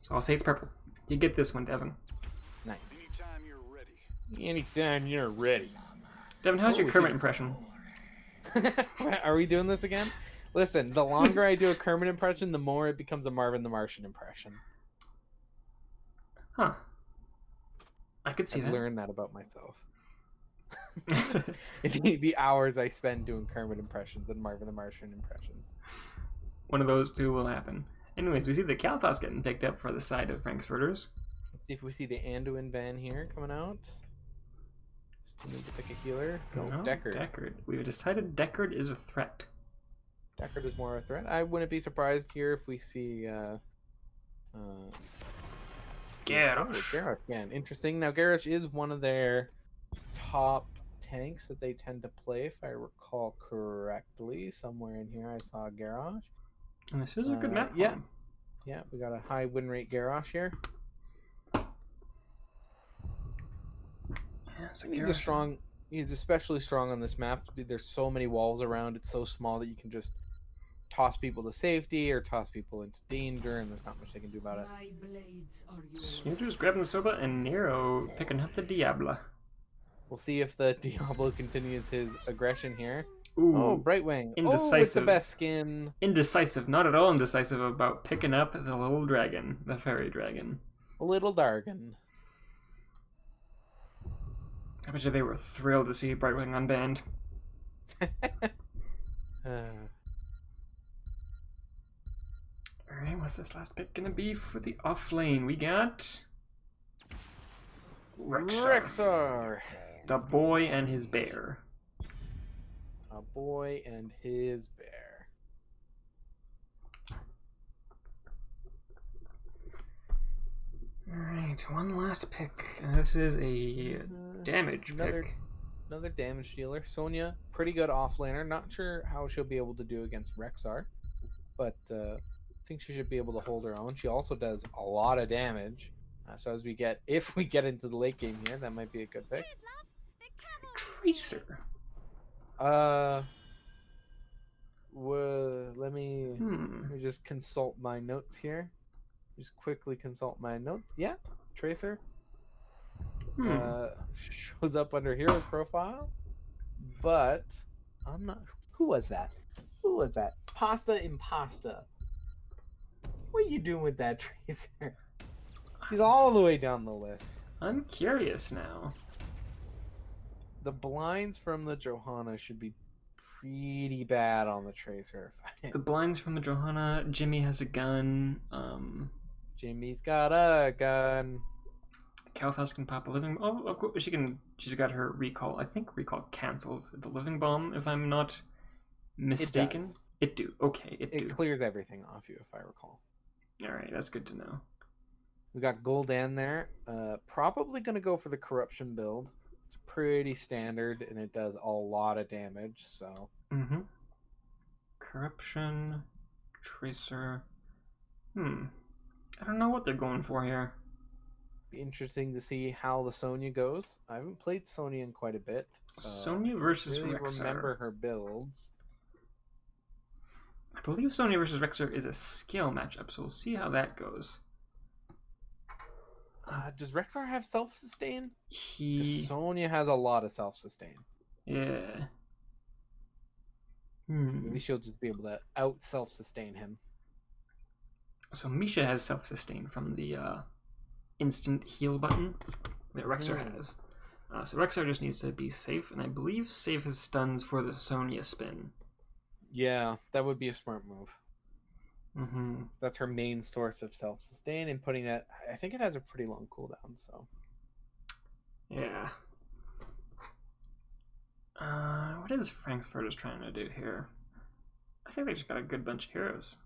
So I'll say it's purple. You get this one, Devin.
Nice.
Anytime you're ready.
Anytime you're ready.
Devin, how's your
Oh,
Kermit
see.
impression?
Are we doing this again? Listen, the longer I do a Kermit impression, the more it becomes a Marvin the Martian impression.
Huh. I could see
I've
that.
learned that about myself. The hours I spend doing Kermit impressions and Marvin the Martian impressions.
One of those two will happen. Anyways, we see the Kalthos getting picked up for the side of Frank's Furters.
Let's see if we see the Anduin van here coming out. Still need to pick a healer. No, Deckard.
Deckard. We've decided Deckard is a threat.
Deckard is more of a threat. I wouldn't be surprised here if we see
Garrosh.
Garrosh again. Interesting. Now Garrosh is one of their top tanks that they tend to play, if I recall correctly. Somewhere in here I saw Garrosh.
And this is a good map for
yeah.
him.
Yeah, we got a high win rate Garrosh here.
Yeah, so
He's he's especially strong on this map. There's so many walls around, it's so small that you can just toss people to safety or toss people into danger, and there's not much they can do about it.
My blades are yours.
Snooter's grabbing the Soba and Nero picking up the Diabla.
We'll see if the Diablo continues his aggression here.
Ooh,
Oh, Brightwing. Oh, it's the
indecisive.
best skin.
Indecisive, not at all indecisive about picking up the little dragon, the fairy dragon.
Little Dargan.
I bet you they were thrilled to see Brightwing unbanned. Alright, what's this last pick gonna be for the off lane? We got
Rexar.
the boy and his bear.
A boy and his bear.
Alright, one last pick. This is a damage pick.
Another damage dealer. Sonya, pretty good offlaner. Not sure how she'll be able to do against Rexar, but I think she should be able to hold her own. She also does a lot of damage. So if we get into the late game here, that might be a good pick.
Tracer.
Let me just consult my notes here. Just quickly consult my notes. Yeah, Tracer. Shows up under hero's profile, but I'm not. Who was that? Pasta Impasta. What are you doing with that, Tracer? She's all the way down the list.
I'm curious now.
The blinds from the Johanna should be pretty bad on the Tracer.
The blinds from the Johanna. Jimmy has a gun.
Jimmy's got a gun.
Kalthos can pop a living. Oh, of course she can. She's got her recall. I think recall cancels the living bomb, if I'm not mistaken. It do. Okay, it do.
It clears everything off you, if I recall.
All right, that's good to know.
We got Gul'dan there. Probably going to go for the corruption build. It's pretty standard, and it does a lot of damage. So.
Corruption, Tracer. I don't know what they're going for here.
Be interesting to see how the Sonya goes. I haven't played Sonya in quite a bit. So
Sonya versus
I really
Rexar.
remember her builds.
I believe Sonya versus Rexar is a skill matchup, so we'll see how that goes.
Does Rexar have self-sustain?
He...
Sonya has a lot of self-sustain.
Yeah.
Maybe she'll just be able to out-self-sustain him.
So Misha has self-sustain from the instant heal button that Rexar has. So Rexar just needs to be safe, and I believe save his stuns for the Sonya spin.
Yeah, that would be a smart move. That's her main source of self-sustain, and putting that... I think it has a pretty long cooldown, so...
Yeah. What is Frankfurters trying to do here? I think they just got a good bunch of heroes.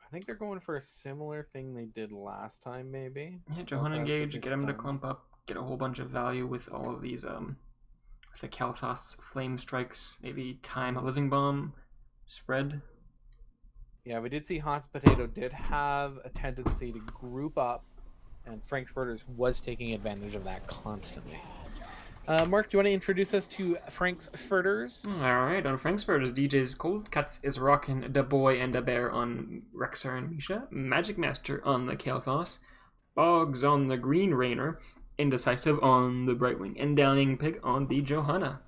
I think they're going for a similar thing they did last time, maybe.
Yeah, Johanna engage, get him to clump up, get a whole bunch of value with all of these, the Kalthos flame strikes, maybe time a living bomb, spread.
Yeah, we did see Hot Potato did have a tendency to group up, and Frankfurters was taking advantage of that constantly. Mark, do you want to introduce us to Frankfurters?
Alright, on Frankfurters, DJ's Cold Cuts is rocking the boy and the bear on Rexar and Misha, Magic Master on the Kalthos, Boggs on the Green Rainer, Indecisive on the Brightwing, and Downing Pig on the Johanna.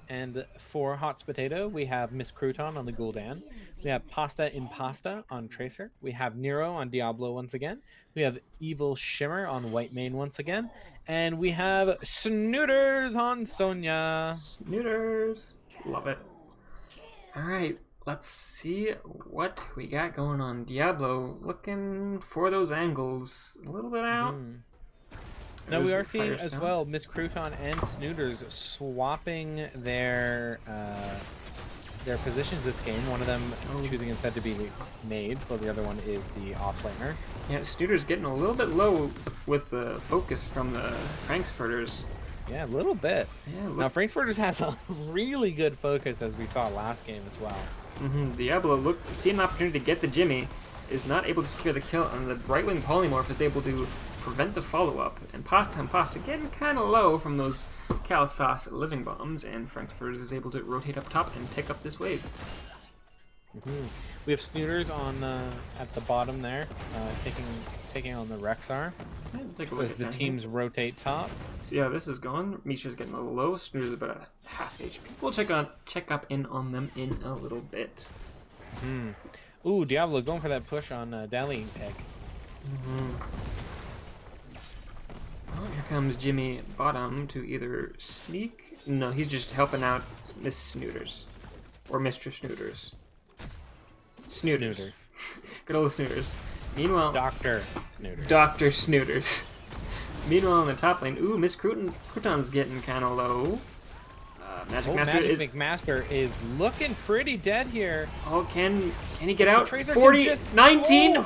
And for Hot Potato, we have Miss Crouton on the Gul'dan. We have Pasta Impasta on Tracer. We have Nero on Diablo once again. We have Evil Shimmer on White Mane once again. And we have Snooters on Sonya.
Snooters. Love it. Alright, let's see what we got going on. Diablo looking for those angles. A little bit out.
Now we are seeing as well Miss Crouton and Snooters swapping their positions this game. One of them choosing instead to be made, while the other one is the offlaner.
Yeah, Snooters getting a little bit low with the focus from the Furters.
Yeah, a little bit.
Yeah,
now Furters has a really good focus, as we saw last game as well.
Diablo seeing an opportunity to get the Jimmy, is not able to secure the kill, and the Brightwing Polymorph is able to prevent the follow-up. And Pasta getting kind of low from those Caliphas living bombs, and Frankfurt is able to rotate up top and pick up this wave.
We have Snooters on at the bottom there, taking on the Rexar. As the teams rotate top.
See how this is going. Misha's getting a little low. Snooters is about a half HP. We'll check up in on them in a little bit.
Ooh, Diablo going for that push on Dallying Pig.
Well, here comes Jimmy bottom to either sneak. No, he's just helping out Miss Snooters. Or Mr. Snooters. Snooters. Good old Snooters. Meanwhile,
Dr. Snooters.
Dr. Snooters. Meanwhile, in the top lane, ooh, Miss Crouton's getting kind of low.
Magic McMaster is looking pretty dead here.
Oh, can he get out? 40, 19,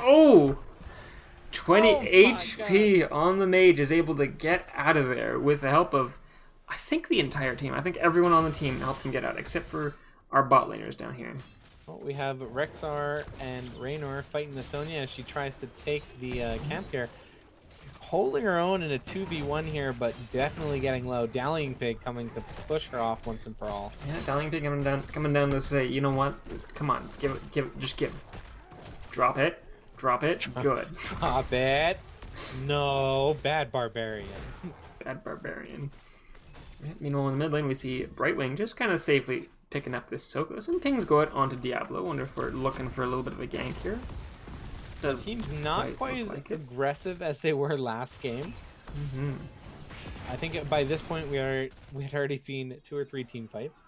20 HP on the mage is able to get out of there with the help of, I think, the entire team. I think everyone on the team helped him get out, except for our bot laners down here.
Well, we have Rexar and Raynor fighting the Sonya as she tries to take the camp here. Holding her own in a 2v1 here, but definitely getting low. Dallying Pig coming to push her off once and for all.
Yeah, Dallying Pig coming down to say, you know what? Come on, give it, just give. Drop it. Good.
Drop it. No, bad barbarian.
Bad barbarian. Meanwhile, in the mid lane, we see Brightwing just kind of safely picking up this soak. Some pings go out onto Diablo. Wonder if we're looking for a little bit of a gank here.
Seems not quite as aggressive as they were last game. I think by this point we had already seen 2 or 3 team fights.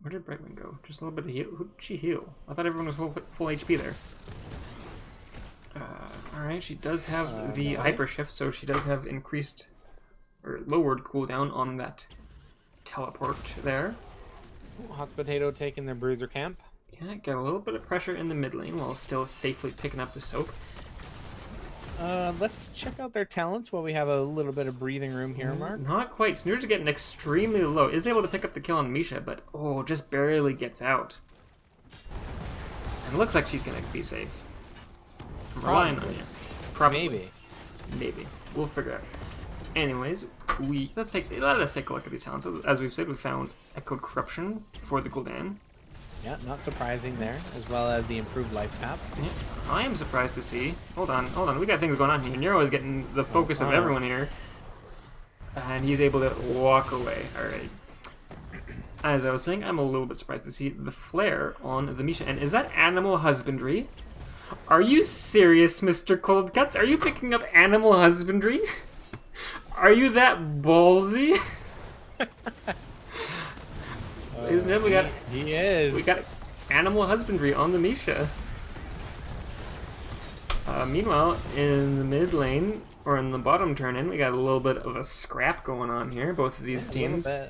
Where did Brightwing go? Just a little bit of heal. Who did she heal? I thought everyone was full HP there. Alright, she does have the hyper shift, so she does have increased or lowered cooldown on that teleport there.
Hot Potato taking their bruiser camp.
Yeah, get a little bit of pressure in the mid lane while still safely picking up the soak.
Let's check out their talents while we have a little bit of breathing room here, Mark.
Not quite. Snooters are getting extremely low. Is able to pick up the kill on Misha, but just barely gets out. And it looks like she's going to be safe. I'm relying on you. Probably. Maybe. We'll figure it out. Anyways, let us take a look at these talents. As we've said, we found Echoed Corruption for the Gul'dan.
Yeah, not surprising there, as well as the improved life tap.
Yeah, I am surprised to see. Hold on. We got things going on here. Nero is getting the focus of everyone here. And he's able to walk away. Alright. As I was saying, I'm a little bit surprised to see the flare on the Misha. And is that animal husbandry? Are you serious, Mr. Cold Cuts? Are you picking up animal husbandry? Are you that ballsy? Ladies and gentlemen, we got animal husbandry on the Misha. Meanwhile, in the mid lane, or in the bottom turn-in, we got a little bit of a scrap going on here, both of these teams.
Yeah,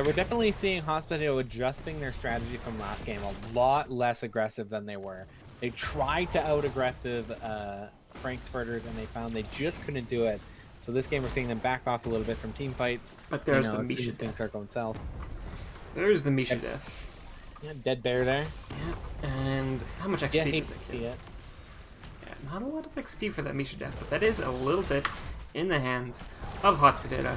we're definitely seeing Hospital adjusting their strategy from last game, a lot less aggressive than they were. They tried to out-aggressive Frank's Furters, and they found they just couldn't do it. So this game we're seeing them back off a little bit from team fights.
But there's the Misha
death. Things start going south.
There's the Misha death.
Yeah, dead bear there.
Yeah, and how much XP
does
it get? Yeah, not a lot of XP for that Misha death, but that is a little bit in the hands of Hot Potato.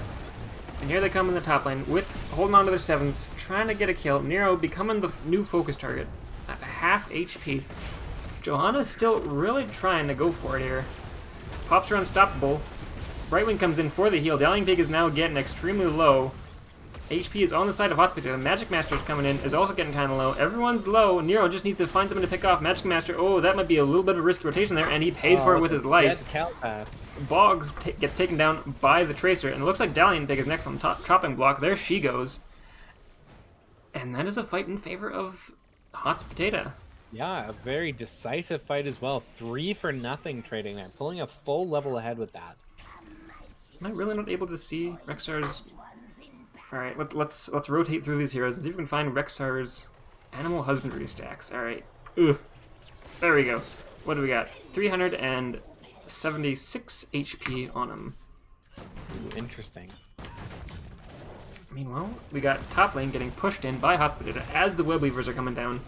And here they come in the top lane with holding on to their 7s, trying to get a kill. Nero becoming the new focus target at half HP. Johanna's still really trying to go for it here. Pops are unstoppable. Brightwing comes in for the heal. Dallying Pig is now getting extremely low. HP is on the side of Hot Potato. Magic Master is coming in, is also getting kind of low. Everyone's low. Nero just needs to find something to pick off. Magic Master, oh, that might be a little bit of a risky rotation there, and he pays for it with his life. Boggs gets taken down by the Tracer, and it looks like Dallying Pig is next on top chopping block. There she goes. And that is a fight in favor of Hot Potato.
Yeah, a very decisive fight as well. 3-for-0 trading there, pulling a full level ahead with that.
Am I really not able to see Rexar's? All right, let's rotate through these heroes and see if we can find Rexar's animal husbandry stacks. All right, there we go. What do we got? 376 HP on him.
Ooh, interesting.
Meanwhile, we got top lane getting pushed in by Hot Potato as the web weavers are coming down.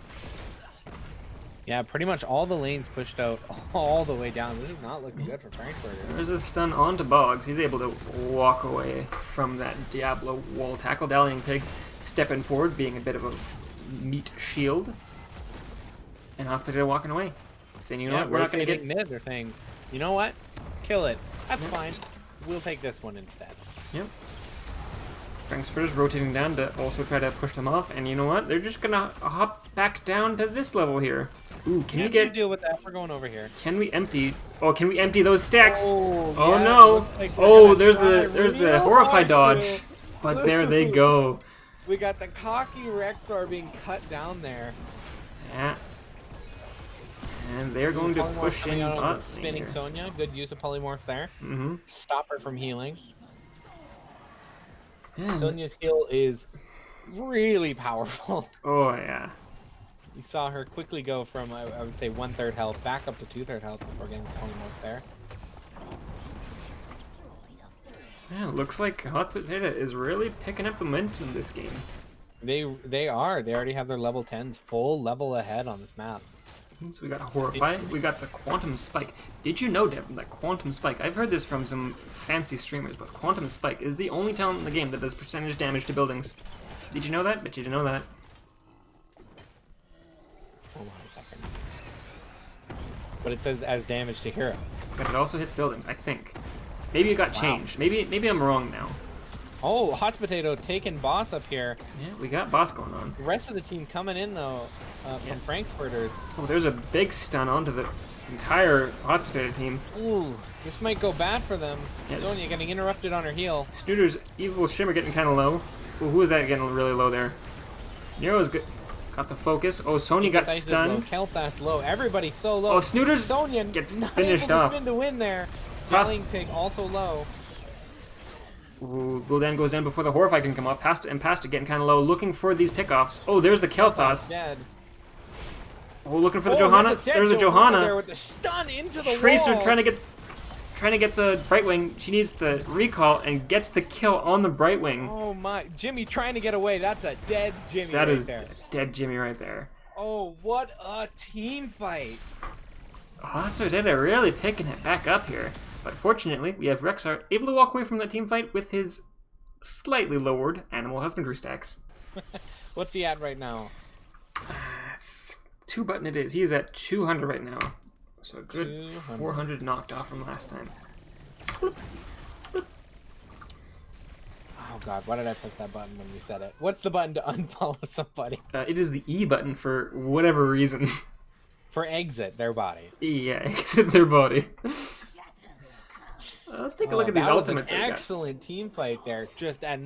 Yeah, pretty much all the lanes pushed out all the way down. This is not looking good for Frankfurt.
There's a stun onto Boggs. He's able to walk away from that Diablo wall tackle. Dallying Pig stepping forward, being a bit of a meat shield. And Hot Potato walking away. Saying, you know what, we're not going to get...
mid. They're saying, you know what, kill it. That's fine. We'll take this one instead.
Yep. Frankfurters rotating down to also try to push them off. And you know what, they're just going to hop back down to this level here. Ooh, can you get...
deal with that? We're going over here.
Can we empty... Oh, can we empty those stacks?
Oh,
yeah,
no.
Like oh, there's the horrified dodge. But there they go.
We got the cocky Rexar being cut down there.
Yeah. And they're going to push in bot
spinning Sonya. Good use of polymorph there.
Mm-hmm.
Stop her from healing.
Yeah.
Sonya's heal is really powerful.
Oh, yeah.
You saw her quickly go from, I would say, 1/3 health back up to 2/3 health before getting the polymorph there.
Yeah, looks like Hot Potato is really picking up the momentum this game.
They are. They already have their level 10s full level ahead on this map.
So we got Horrify, we got the Quantum Spike. Did you know, Devin, that Quantum Spike, I've heard this from some fancy streamers, but Quantum Spike is the only talent in the game that does percentage damage to buildings. Did you know that? Bet you didn't know that.
Hold on a second. But it says as damage to heroes.
But it also hits buildings, I think. Maybe it got changed. Maybe I'm wrong now.
Oh, Hot Potato taking boss up here.
Yeah, we got boss going on.
The rest of the team coming in though, from Frankfurters.
Oh, there's a big stun onto the entire Hot Potato team.
Ooh, this might go bad for them.
Yes.
Sonya getting interrupted on her heal.
Snooter's Evil Shimmer getting kind of low. Ooh, who is that getting really low there? Nero's good. Got the focus. Oh, Sonya got stunned.
Kel'Thas low. Everybody so low.
Oh, Snooter's
Sonya
gets
not
finished
able
off.
To spin to win there. Dallying Pig also low.
Ooh, Gul'dan goes in before the Horrify can come up. Pasta getting kind of low, looking for these pickoffs. Oh, there's the Kel'Thas.
Dead.
Oh, looking for the Johanna. There's a Johanna.
There with the stun into the
Tracer
wall.
trying to get the Brightwing. She needs the recall and gets the kill on the Brightwing.
Oh my, Jimmy trying to get away. That's a dead Jimmy.
That
right
is
there.
dead Jimmy right there.
Oh, what a team fight!
Oh, so Zeta really picking it back up here. But fortunately, we have Rexar able to walk away from that team fight with his slightly lowered animal husbandry stacks.
What's he at right now?
2 button it is. He is at 200 right now. So a good
200.
400 knocked off from last time. Bloop, bloop.
Oh god, why did I press that button when you said it? What's the button to unfollow somebody?
It is the E button for whatever reason.
For exit their body.
Yeah, exit their body. Let's take a look at these ultimates.
That was an excellent team fight there. Just at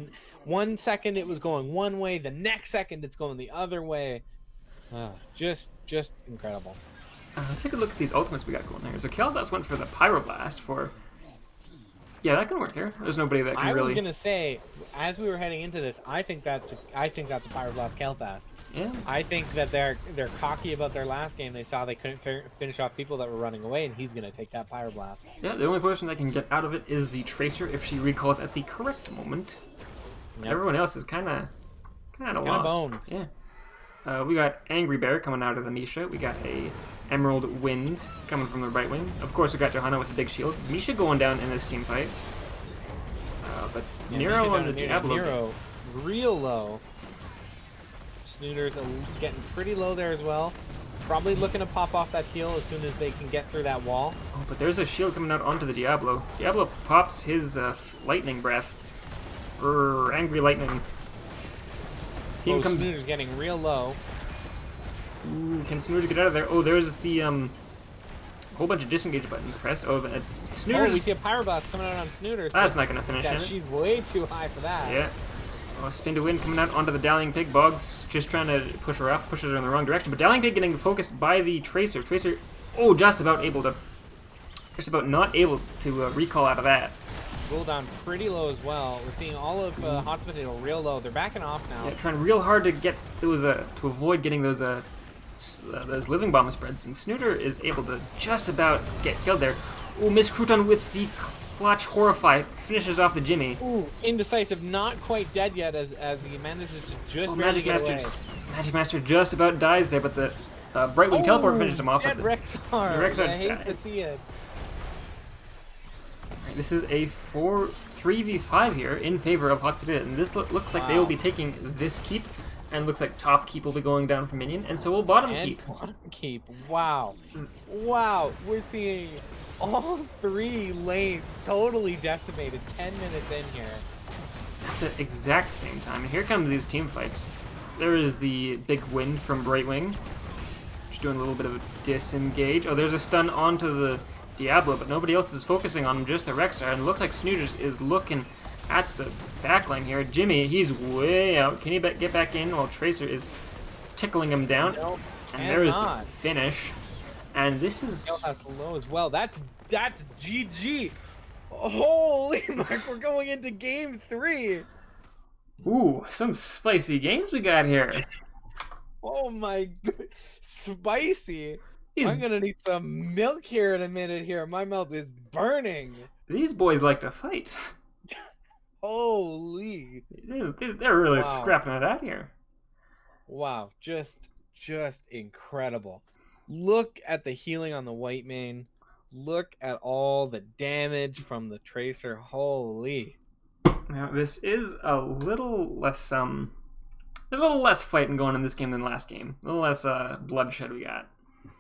1 second it was going one way, the next second it's going the other way. Just incredible.
Let's take a look at these ultimates we got going here. So Kel'Thas went for the Pyroblast for... Yeah, that can work here. There's nobody that can really...
I was gonna say, as we were heading into this, I think that's a Pyroblast Kel'Thas.
Yeah.
I think that they're cocky about their last game. They saw they couldn't finish off people that were running away, and he's gonna take that Pyroblast.
Yeah, the only person that can get out of it is the Tracer if she recalls at the correct moment. Yep. Everyone else is kind of lost.
Boned.
Yeah. We got Angry Bear coming out of the Misha. We got a Emerald Wind coming from the right wing. Of course, we got Johanna with a big shield. Misha going down in this team fight. But yeah, Nero on the Diablo.
Nero real low. Snooter's getting pretty low there as well. Probably looking to pop off that heal as soon as they can get through that wall.
Oh, but there's a shield coming out onto the Diablo. Diablo pops his lightning breath. Angry lightning. Team comes.
Snooter's getting real low.
Ooh, can Snooter get out of there? Oh, there's the whole bunch of disengage buttons pressed. Oh, Snooter's.
Oh, we see a Pyroblast coming out on Snooter.
That's not gonna finish
Yeah,
it.
she's way too high for that.
Yeah. Oh, spin to win coming out onto the Dallying Pig. Boggs just trying to push her up, pushes her in the wrong direction. But Dallying Pig getting focused by the Tracer. Tracer, oh, just about not able to recall out of that.
Gul'dan pretty low as well. We're seeing all of Hot Potato real low. They're backing off now.
Yeah, trying real hard to get those to avoid getting those living bomb spreads. And Snooter is able to just about get killed there. Oh, Miss Crouton with the clutch horrify finishes off the Jimmy.
Ooh, indecisive, not quite dead yet as he manages to just barely get away.
Magic Master just about dies there, but the Brightwing teleport finished him off.
Dead Rexar. I hate to see it.
Right, this is a 3v5 here in favor of Hospital, and this looks like they will be taking this keep, and looks like top keep will be going down for minion, and so will bottom keep.
Bottom keep. Wow. Wow. We're seeing all 3 lanes totally decimated 10 minutes in here.
At the exact same time. And here comes these team fights. There is the big wind from Brightwing. Just doing a little bit of a disengage. Oh, there's a stun onto the Diablo, but nobody else is focusing on him, just the Rexar. And it looks like Snooters is looking at the backline here. Jimmy, he's way out. Can he get back in while Tracer is tickling him down?
Nope,
and there is the finish. And this is...
That's low as well. That's GG. Holy Mark, we're going into game 3.
Ooh, some spicy games we got here.
Oh my god. Spicy. I'm gonna need some milk here in a minute here. My mouth is burning.
These boys like to fight.
Holy.
They're really scrapping it out here.
Wow, just incredible. Look at the healing on the white mane. Look at all the damage from the Tracer. Holy.
Now this is a little less there's a little less fighting going in this game than last game. A little less bloodshed we got.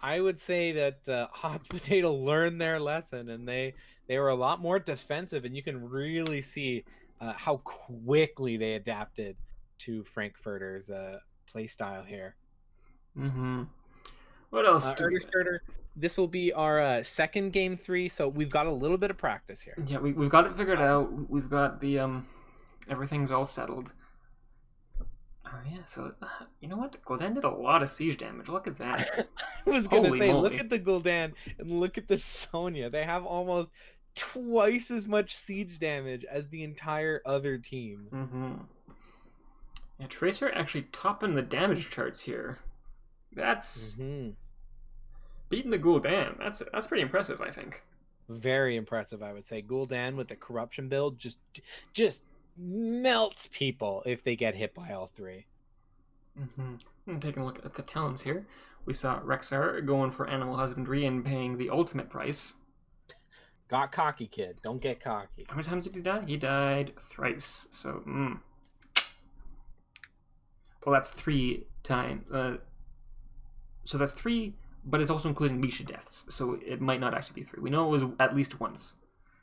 I would say that Hot Potato learned their lesson, and they were a lot more defensive, and you can really see how quickly they adapted to Frank Furters' play style here.
Mm-hmm. What else?
This will be our second game 3, so we've got a little bit of practice here.
Yeah, we've got it figured out. We've got the everything's all settled. Oh yeah, so you know what? Gul'dan did a lot of siege damage. Look at that.
I was gonna say,
moly.
look at the Gul'dan and look at the Sonya. They have almost twice as much siege damage as the entire other team.
Mm-hmm. Yeah, Tracer actually topping the damage charts here. That's beating the Gul'dan. That's pretty impressive, I think.
Very impressive, I would say. Gul'dan with the corruption build just melts people if they get hit by all 3.
Mm-hmm. Taking a look at the talents here, we saw Rexar going for animal husbandry and paying the ultimate price.
Got cocky, kid. Don't get cocky.
How many times did he die? He died thrice. So, well, that's 3 times. So that's 3, but it's also including Misha deaths. So it might not actually be 3. We know it was at least once.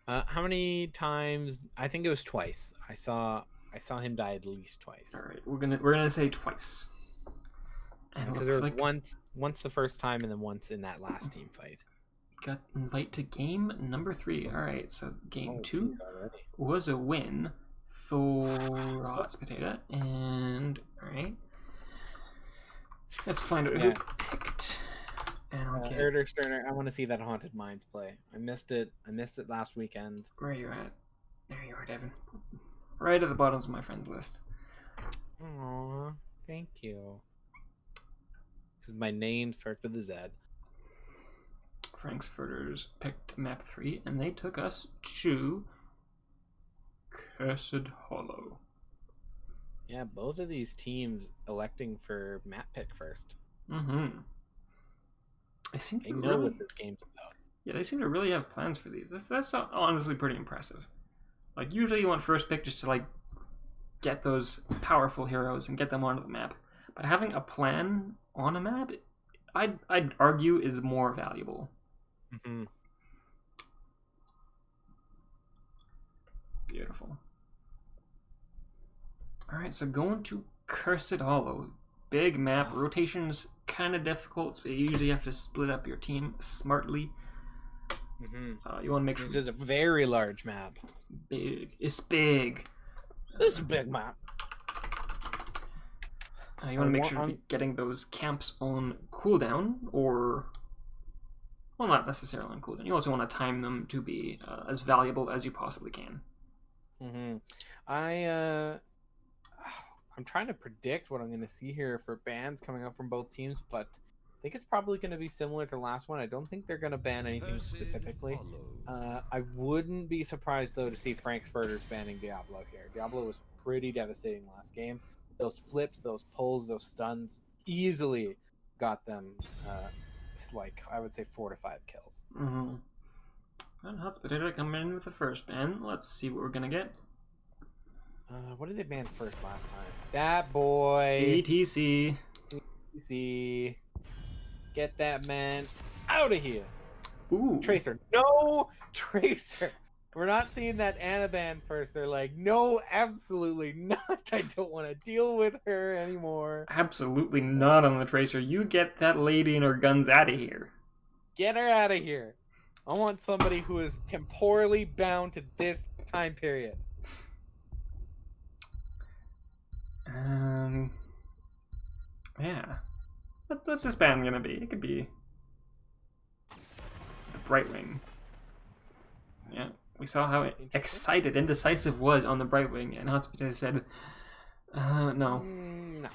How many times? I think it was twice. I saw him die at least twice.
All right, we're gonna say twice.
Because there was once the first time, and then once in that last team fight.
Got invite to game number 3. All right, so game 2 was a win for Hot Potato, and all right, let's find out who picked.
Herder Sterner, I want to see that Haunted Mines play. I missed it last weekend.
Where are you at? There you are, Devin. Right at the bottom of my friends list.
Aww, thank you. Because my name starts with a Z.
Frank's Furters picked map 3, and they took us to Cursed Hollow.
Yeah, both of these teams electing for map pick first.
Mm-hmm.
They know what this game's about.
Yeah, they seem to really have plans for these. That's honestly pretty impressive. Like, usually you want first pick just to, like, get those powerful heroes and get them onto the map. But having a plan on a map, I'd argue is more valuable.
Mm-hmm.
Beautiful. All right, so going to Cursed Hollow. Big map. Rotation's kind of difficult, so you usually have to split up your team smartly.
Mm-hmm.
You want to make sure.
This is a very large map.
Big. It's big.
This is a big map.
You want to make sure to be getting those camps on cooldown, or... Well, not necessarily on cooldown. You also want to time them to be as valuable as you possibly can.
Mm-hmm. I'm trying to predict what I'm going to see here for bans coming up from both teams, but I think it's probably going to be similar to the last one. I don't think they're going to ban anything specifically. I wouldn't be surprised, though, to see Frank's Furters banning Diablo here. Diablo was pretty devastating last game. Those flips, those pulls, those stuns easily got them, like, I would say 4 to 5 kills.
Mm-hmm. And Hotspotato coming in with the first ban. Let's see what we're going to get.
What did they ban first last time? That boy.
ETC.
ETC. Get that man out of here.
Ooh.
Tracer. No, Tracer. We're not seeing that Anna ban first. They're like, no, absolutely not. I don't want to deal with her anymore.
Absolutely not on the Tracer. You get that lady and her guns out of here.
Get her out of here. I want somebody who is temporally bound to this time period.
Yeah. What's this ban gonna be? It could be the Brightwing. Yeah, we saw how excited Indecisive was on the Brightwing, and Hotspotato said, no.
No.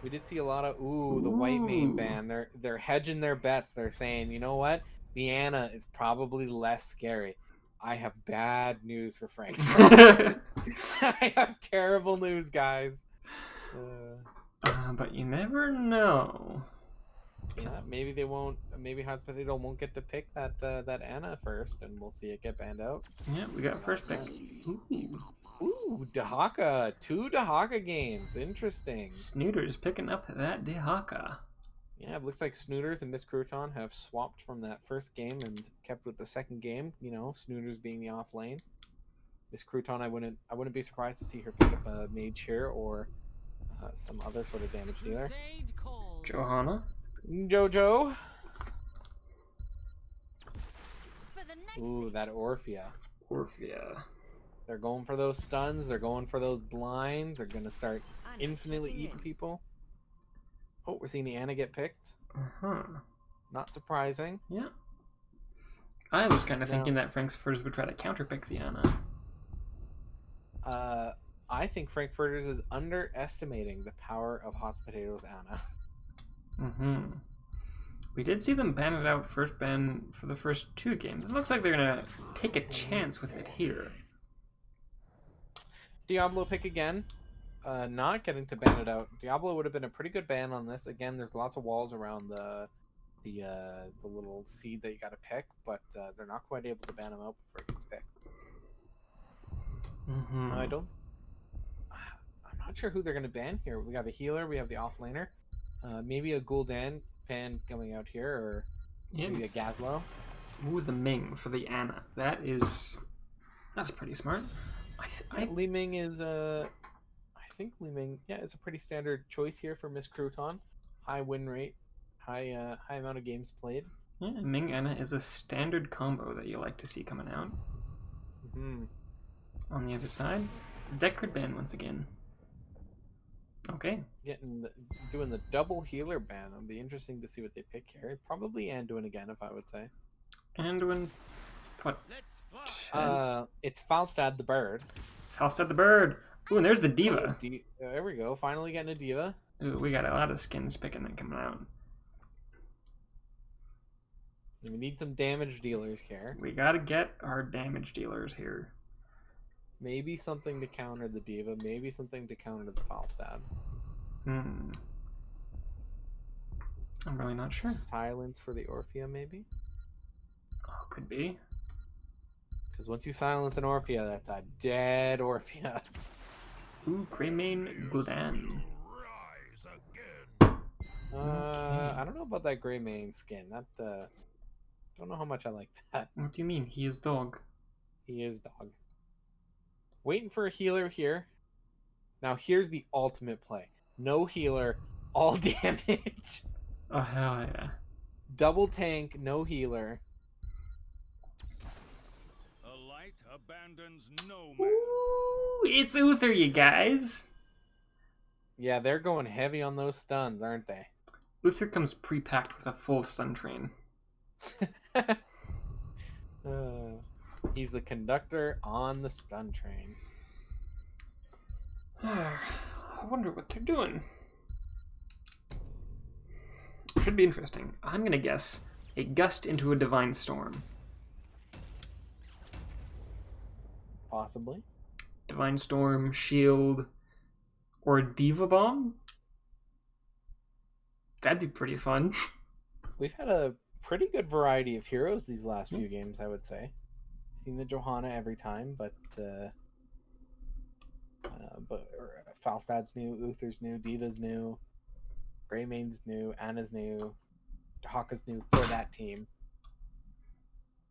We did see a lot of the white main ban. They're hedging their bets. They're saying, you know what? The Anna is probably less scary. I have bad news for Frank's. I have terrible news, guys.
But you never know.
Yeah, maybe they won't. Maybe Hotspotato won't get to pick that Anna first, and we'll see it get banned out.
Yeah, we got first pick.
Ooh, Dahaka. 2 Dahaka games. Interesting.
Snooters picking up that Dahaka.
Yeah, it looks like Snooters and Miss Crouton have swapped from that first game and kept with the second game. You know, Snooters being the off lane. Miss Crouton, I wouldn't be surprised to see her pick up a mage here or some other sort of damage dealer.
Johanna.
Jojo. Ooh, that Orphea.
Orphea.
They're going for those stuns. They're going for those blinds. They're going to start infinitely eating people. Oh, we're seeing the Anna get picked.
Uh-huh.
Not surprising.
Yeah. I was kind of thinking that Frank's Furters would try to counterpick the Anna.
I think Frank Furters is underestimating the power of Hotspotato's Anna.
Mm-hmm. We did see them ban it out first ban for the first 2 games. It looks like they're going to take a chance with it here.
Diablo pick again. Not getting to ban it out. Diablo would have been a pretty good ban on this. Again, there's lots of walls around the little seed that you got to pick, but they're not quite able to ban him out before it gets picked.
Mm-hmm.
I'm not sure who they're going to ban here. We have a healer. We have the offlaner. Maybe a Gul'dan ban coming out here, or maybe a Gazlo.
Ooh, the Ming for the Anna. That's pretty smart.
Li Ming is I think Li Ming, is a pretty standard choice here for Miss Crouton. High win rate, high amount of games played.
Yeah, Ming Anna is a standard combo that you like to see coming out.
Mm-hmm.
On the other side, Deckard ban once again. Okay.
Doing the double healer ban. It'll be interesting to see what they pick here. Probably Anduin again, if I would say.
Anduin, what?
It's Falstad the bird.
Falstad the bird. Ooh, and there's the Diva.
There we go. Finally getting a Diva.
Ooh, we got a lot of skins picking and coming out.
And we need some damage dealers here.
We gotta get our damage dealers here.
Maybe something to counter the Diva. Maybe something to counter the Falstad.
I'm really not sure.
Silence for the Orphea, maybe?
Oh, could be.
Because once you silence an Orphea, that's a dead Orphea.
Ooh, Greymane Gul'dan.
I don't know about that gray mane skin. That don't know how much I like that.
What do you mean? He is dog.
He is dog. Waiting for a healer here. Now here's the ultimate play. No healer, all damage.
Oh, hell yeah.
Double tank, no healer.
A light abandons no man.
Ooh, it's Uther, you guys.
Yeah, they're going heavy on those stuns, aren't they?
Uther comes pre-packed with a full stun train.
He's the conductor on the stun train.
I wonder what they're doing. Should be interesting. I'm gonna guess a gust into a divine storm.
Possibly.
Divine storm, shield, or diva bomb. That'd be pretty fun.
We've had a pretty good variety of heroes these last few games, I would say. Seen the Johanna every time, but Falstad's new, Uther's new, Diva's new, Greymane's new, Anna's new, Dahaka's new for that team.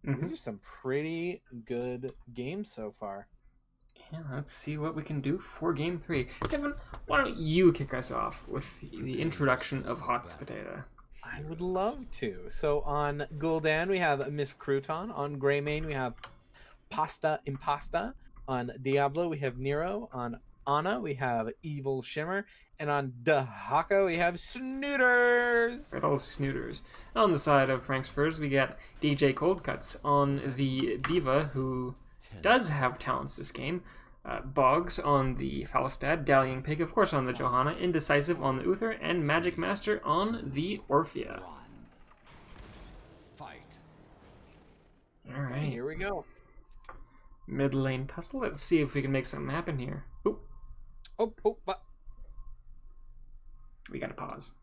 These are some pretty good games so far.
Yeah, let's see what we can do for Game 3. Kevin, why don't you kick us off with the introduction of Hot Potato?
I would love to. So on Gul'dan, we have Miss Crouton. On Greymane, we have Pasta Impasta. On Diablo, we have Nero. On Ana, we have Evil Shimmer. And on Dahaka, we have Snooters.
Got all snooters. On the side of Frank's Furs, we got DJ Coldcuts. On the Diva, who does have talents this game. Boggs on the Falstad, Dallying Pig, of course, on the Johanna, Indecisive on the Uther, and Magic Master on the Orphea.
Fight.
Alright.
Here we go.
Mid lane tussle. Let's see if we can make something happen here. Oop.
But
We gotta pause.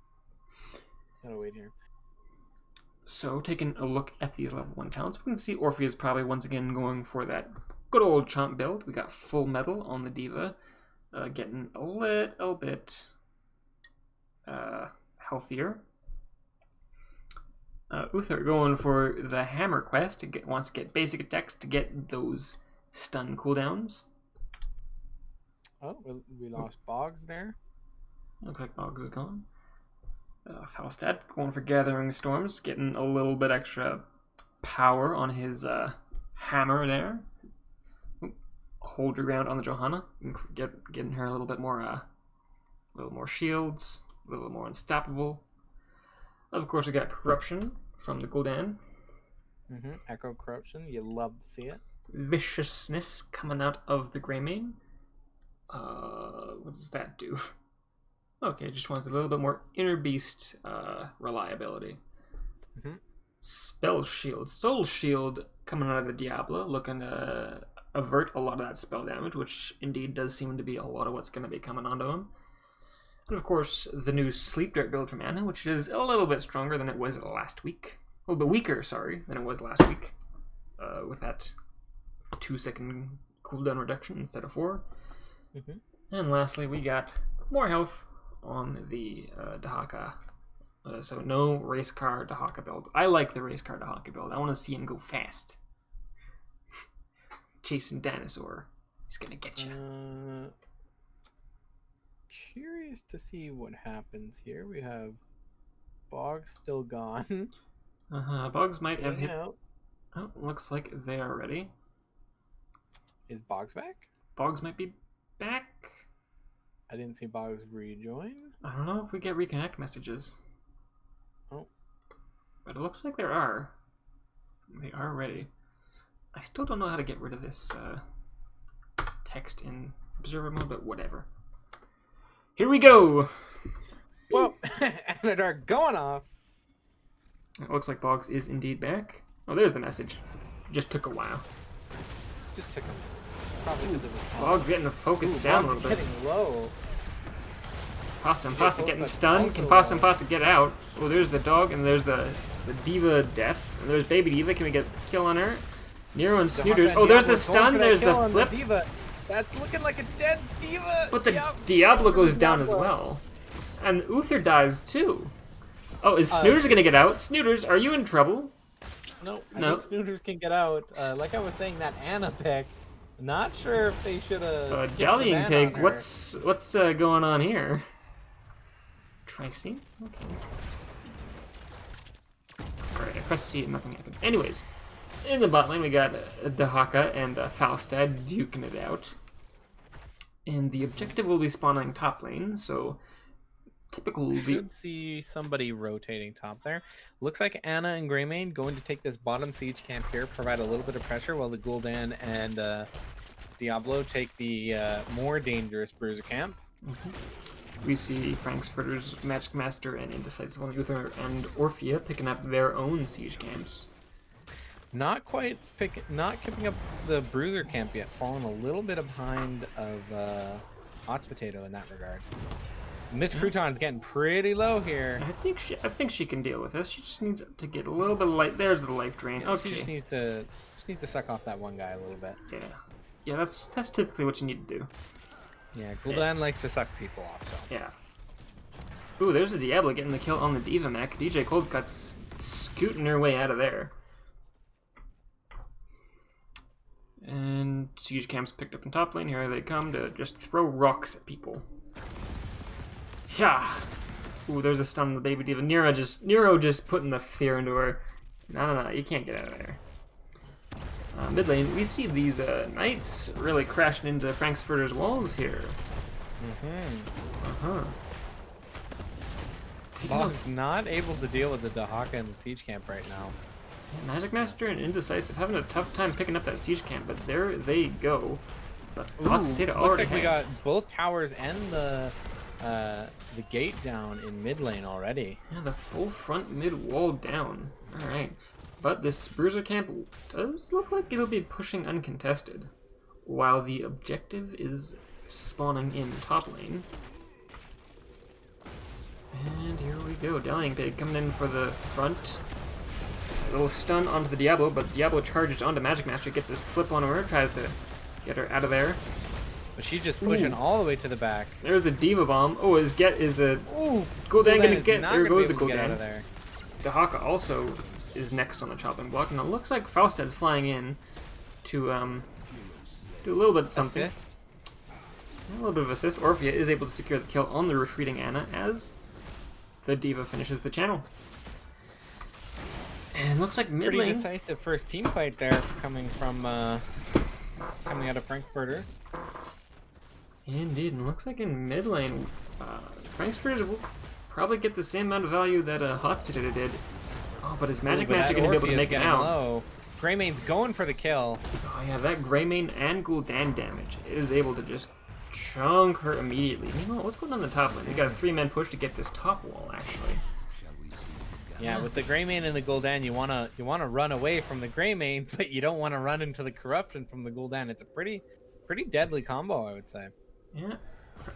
gotta wait here.
So, taking a look at these level 1 talents, we can see Orphea is probably once again going for that good old chomp build. We got full metal on the Diva, getting a little bit healthier. Uther going for the hammer quest, wants to get basic attacks to get those stun cooldowns.
Oh, we lost Boggs there.
Looks like Boggs is gone. Falstad going for Gathering Storms, getting a little bit extra power on his hammer there. Hold your ground on the Johanna, getting her a little more shields, a little more unstoppable. Of course, we got Corruption from the Gul'dan.
Echo Corruption, you love to see it.
Viciousness coming out of the Greymane. What does that do? Okay, just wants a little bit more Inner Beast reliability. Spell Shield. Soul Shield coming out of the Diablo, looking to avert a lot of that spell damage, which indeed does seem to be a lot of what's going to be coming onto him. And of course, the new Sleep Dart build from Anna, which is a little bit stronger than it was last week. A little bit weaker, sorry, than it was last week. With that 2-second cooldown reduction instead of 4. And lastly, we got more health on the Dahaka. So no race car Dahaka build. I like the race car Dahaka build. I want to see him go fast. Chasing dinosaur. He's gonna get you.
Curious to see what happens here. We have Boggs still gone.
Boggs might have hit.
Out.
Oh, looks like they are ready.
Is Boggs back?
Boggs might be back.
I didn't see Boggs rejoin.
I don't know if we get reconnect messages.
Oh.
But it looks like there are. They are ready. I still don't know how to get rid of this text in observer mode, but whatever. Here we go!
Well, Anadark going off.
It looks like Boggs is indeed back. Oh, there's the message. Just took a while.
Just took him. Probably because it was
Boggs getting the focus down a
Boggs
little bit.
getting low.
Pasta and Pasta getting stunned. Can Pasta and Pasta get out? Oh, there's the dog, and there's the Diva death. And there's Baby Diva. Can we get a kill on her? Nero and Snooters. Oh, there's the stun. There's the flip.
Diva. That's looking like a dead Diva.
But the Diablo goes down as well. And Uther dies too. Oh, is Snooters gonna get out? Snooters, are you in trouble?
No, I
No.
think Snooters can get out. Like I was saying, that Anna pick. Not sure if they should have.
Dallying Pig, what's going on here? Tracy? Okay. Alright, I pressed C and nothing happened. Anyways, in the bot lane we got Dahaka and Falstad duking it out. And the objective will be spawning top lane, so typical
Should see somebody rotating top there. Looks like Anna and Greymane going to take this bottom siege camp here, provide a little bit of pressure while the Gul'dan and Diablo take the more dangerous Bruiser camp.
We see Frank's Furters, Magic Master, and Indecisive on Uther and Orphea picking up their own siege camps.
Not keeping up the Bruiser camp yet, falling a little bit behind of Hot Potato in that regard. Miss Crouton's getting pretty low here.
I think she can deal with this. She just needs to get a little bit of light. There's the life drain. Okay.
She just needs to suck off that one guy a little bit.
Yeah, that's typically what you need to do.
Yeah, Gul'dan likes to suck people off, so.
Yeah. Ooh, there's a Diablo getting the kill on the Diva mech. DJ Coldcut's scooting her way out of there. And siege camps picked up in top lane. Here they come to just throw rocks at people. Yeah. Ooh, there's a stun on the baby Diva. Nero just putting the fear into her. No, you can't get out of there. Mid lane, we see these knights really crashing into Frank's Furters walls here.
Bog's not able to deal with the Dahaka and the siege camp right now.
Yeah, Magic Master and Indecisive having a tough time picking up that siege camp, but there they go. But Hot Potato
looks
already
like we got both towers and the gate down in mid lane already.
Yeah, the full front mid wall down. All right, but this Bruiser camp does look like it'll be pushing uncontested, while the objective is spawning in top lane. And here we go, Dallying Pig coming in for the front. A little stun onto the Diablo, but Diablo charges onto Magic Master, gets his flip on her, tries to get her out of there.
But she's just pushing all the way to the back.
There's the Diva Bomb. Oh, Gul'dan gonna get, there goes the Gul'dan. Dahaka also is next on the chopping block, and it looks like Falstad's flying in to do a little bit of something.
Assist.
A little bit of assist. Orphea is able to secure the kill on the retreating Anna as the Diva finishes the channel. And looks like mid lane.
Pretty decisive first team fight there coming out of Frankfurters.
Indeed, and looks like in mid lane, Frankfurters will probably get the same amount of value that Hot Potato did. Oh, but is Magic Master going to be able to make it out?
Greymane's going for the kill.
Oh yeah, that Greymane and Gul'dan damage is able to just chunk her immediately. Meanwhile, what's going on in the top lane? We got a 3-man push to get this top wall, actually.
Yeah, with the Greymane and the Gul'dan, you wanna run away from the Greymane, but you don't want to run into the corruption from the Gul'dan. It's a pretty deadly combo, I would say.
Yeah,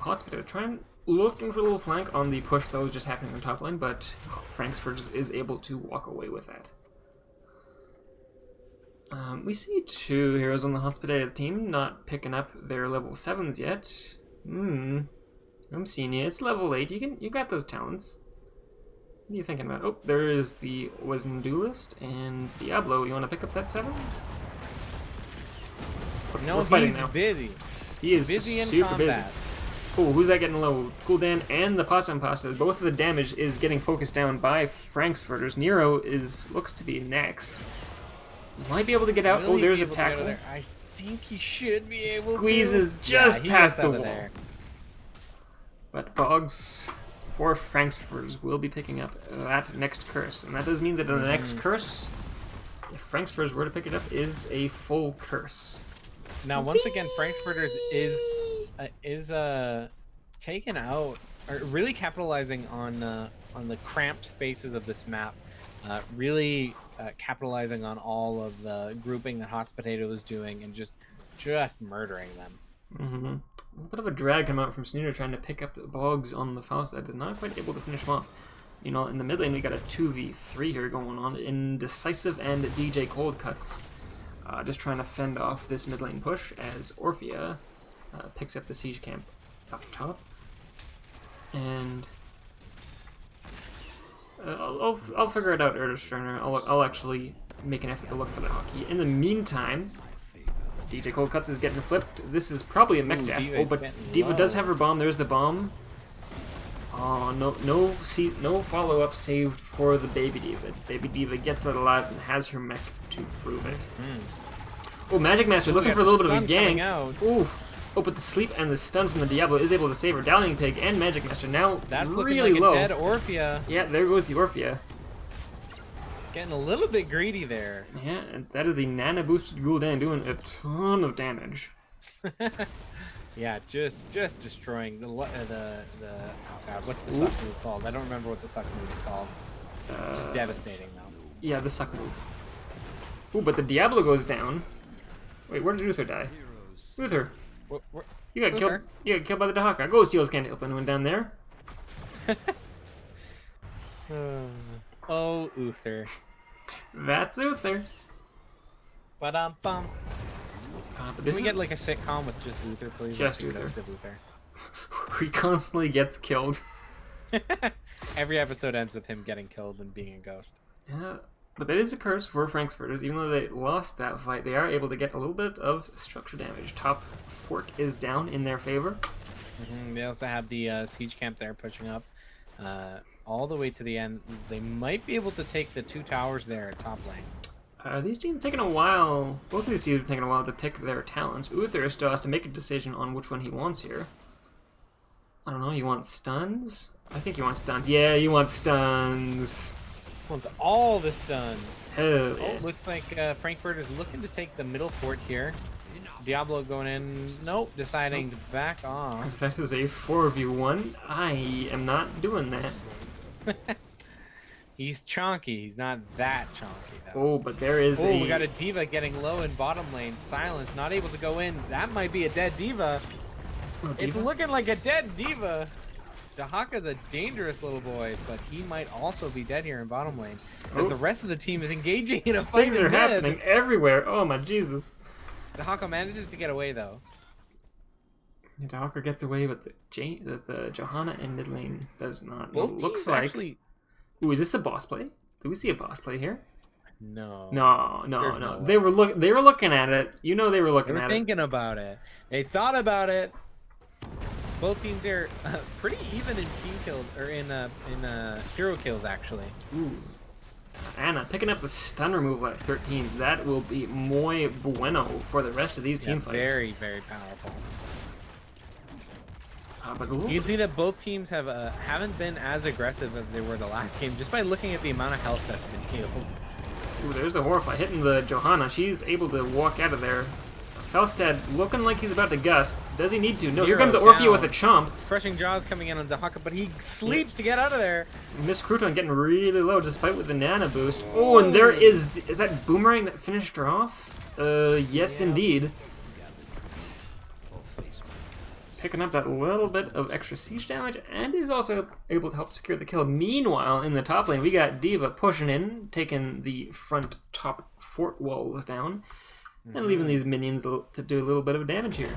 Hospital trying looking for a little flank on the push that was just happening in the top lane, but Frankfurt is able to walk away with that. We see 2 heroes on the Hospitated team not picking up their level 7s yet. I'm seeing you. It's level 8. You got those talents. What are you thinking about? Oh, there is the Wizened Duelist and Diablo. You want to pick up that 7?
No, he's busy.
He is
busy in
super
combat.
busy. Oh, who's that getting low? Gul'dan and the Possum Pasta. Both of the damage is getting focused down by Frankfurters. Nero looks to be next. Might be able to get out. Oh, there's a tackle.
I think he should be able to.
Squeezes just past the wall.
There.
But Boggs or Frankfurters will be picking up that next curse. And that does mean that the next curse, if Frankfurters were to pick it up, is a full curse.
Now, once again, Frankfurters is taken out, or really capitalizing on the cramped spaces of this map. Really capitalizing on all of the grouping that Hot Potato was doing and just murdering them.
A bit of a drag come out from Snooter trying to pick up the Boggs on the foul side. Is not quite able to finish him off. You know, in the mid lane we got a 2v3 here going on. Indecisive and DJ Coldcuts just trying to fend off this mid lane push as Orphea picks up the siege camp up top. And I'll figure it out, Erdstrainer. I'll actually make an effort to look for the hockey. In the meantime, DJ Cold Cuts is getting flipped. This is probably a mech death.
Diva
Oh, but Diva does have her bomb. There's the bomb. Oh, no follow-up saved for the Baby Diva. Baby Diva gets it alive and has her mech to prove it. Oh, Magic Master looking for a little bit of a gank. Ooh. Oh, but the sleep and the stun from the Diablo is able to save her. Dowling Pig and Magic Master now
That's
really
looking like
low.
a dead Orphea.
Yeah, there goes the Orphea.
Getting a little bit greedy there.
Yeah, and that is the Nana boosted Gul'dan doing a ton of damage.
Yeah, just destroying the oh god, what's the suck move called? I don't remember what the suck move is called. Just devastating though.
Yeah, the suck move. Ooh, but the Diablo goes down. Wait, where did Uther die? Uther, you got killed. You got killed by the Dahaka. Go steals can't open one down there.
Oh, Uther.
That's Uther.
Ba-dum-bum.
But
Can we get like a sitcom with just Uther, please?
Just
Like,
Uther.
Ghost of Uther.
He constantly gets killed.
Every episode ends with him getting killed and being a ghost.
Yeah, but that is a curse for Frank's Furters. Even though they lost that fight, they are able to get a little bit of structure damage. Top fort is down in their favor.
They also have the siege camp there pushing up all the way to the end. They might be able to take the 2 towers there at top lane.
These teams taking a while. Both of these teams are taking a while to pick their talents. Uther still has to make a decision on which one he wants here. I don't know. You want stuns? I think you want stuns. Yeah, you want stuns.
Wants all the stuns.
Hell yeah.
Oh, looks like Frankfurt is looking to take the middle fort here. Diablo going in. Nope, deciding to back off.
That is a 4v1. I am not doing that.
He's chonky. He's not that chonky, though.
Oh, but there is
we got a Diva getting low in bottom lane. Silence, not able to go in. That might be a dead Diva.
Oh,
It's
Diva?
looking like a dead Diva. Dahaka's a dangerous little boy, but he might also be dead here in bottom lane. As
Oh.
the rest of the team is engaging in a fight
Things
in
are
mid.
happening everywhere. Oh my Jesus.
Dahaka manages to get away, though.
The Hawker gets away, but the Johanna in mid lane does not.
Both
It looks
teams
like.
actually...
Ooh, is this a boss play? Do we see a boss play here?
No.
No.
There's no
They
way.
were looking at it. You know they were
They
looking
were
at
thinking about it. They thought about it. Both teams are pretty even in team kills, or in hero kills, actually.
it. Ooh. Anna picking up the stun removal at 13. That will be muy bueno for the rest of these team fights.
Very, very powerful.
But
You can see that both teams haven't been as aggressive as they were the last game, just by looking at the amount of health that's been healed.
ooh, there's the Horrify hitting the Johanna. She's able to walk out of there. Felstad looking like he's about to gust. Does he need to? No, here
Hero
comes the Orphea
down.
with a chomp.
Crushing Jaws coming in on Dahaka, but he sleeps to get out of there.
Miss Crouton getting really low despite with the Nana boost. Oh, and there is that Boomerang that finished her off? Yes indeed. Picking up that little bit of extra siege damage, and is also able to help secure the kill. Meanwhile, in the top lane, we got Diva pushing in, taking the front top fort walls down, and leaving these minions to do a little bit of damage here.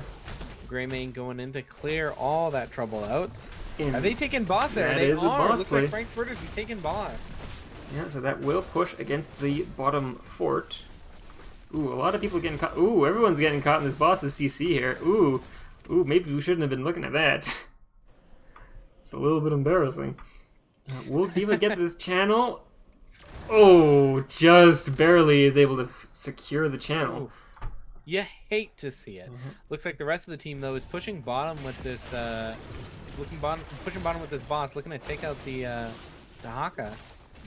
Greymane going in to clear all that trouble out.
And
Are they taking boss there?
that
They
is a
are.
boss
Looks
play.
like Frank's Furters is taking boss.
Yeah, so that will push against the bottom fort. Ooh, a lot of people getting caught. Ooh, everyone's getting caught in this boss's CC here. Ooh, maybe we shouldn't have been looking at that. It's a little bit embarrassing. Will Diva get this channel? Oh, just barely is able to secure the channel.
Oof. You hate to see it. Looks like the rest of the team though is pushing bottom with this pushing bottom with this boss, looking to take out the Haka.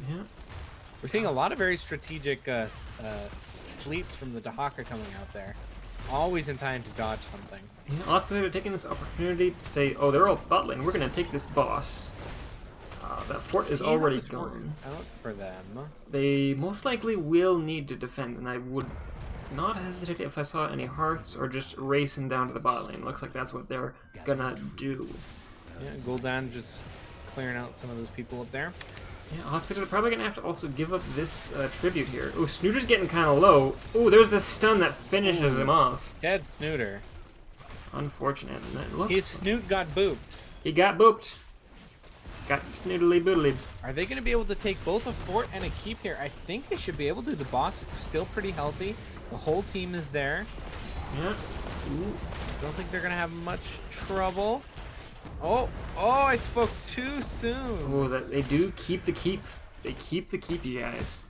Yeah.
We're seeing a lot of very strategic sleeps from the Dahaka coming out there. Always in time to dodge something.
Yeah, Osprey are taking this opportunity to say, oh, they're all bot lane. We're going to take this boss. That fort is
See how
already
this works
gone.
out for them.
They most likely will need to defend, and I would not hesitate if I saw any hearts or just racing down to the bot lane. Looks like that's what they're gonna do.
Yeah, Gul'dan just clearing out some of those people up there.
Yeah, Hospital are probably gonna have to also give up this tribute here. Oh, Snooter's getting kind of low. Oh, there's the stun that finishes him off.
Dead Snooter.
Unfortunate. And that looks
His snoot got booped.
he got booped. got snoodly boodly.
Are they going to be able to take both a fort and a keep here? I think they should be able to. The boss is still pretty healthy. The whole team is there.
Yeah. Ooh.
Don't think they're going to have much trouble. Oh, I spoke too soon.
Oh, that they do keep the keep. They keep the keep, you guys.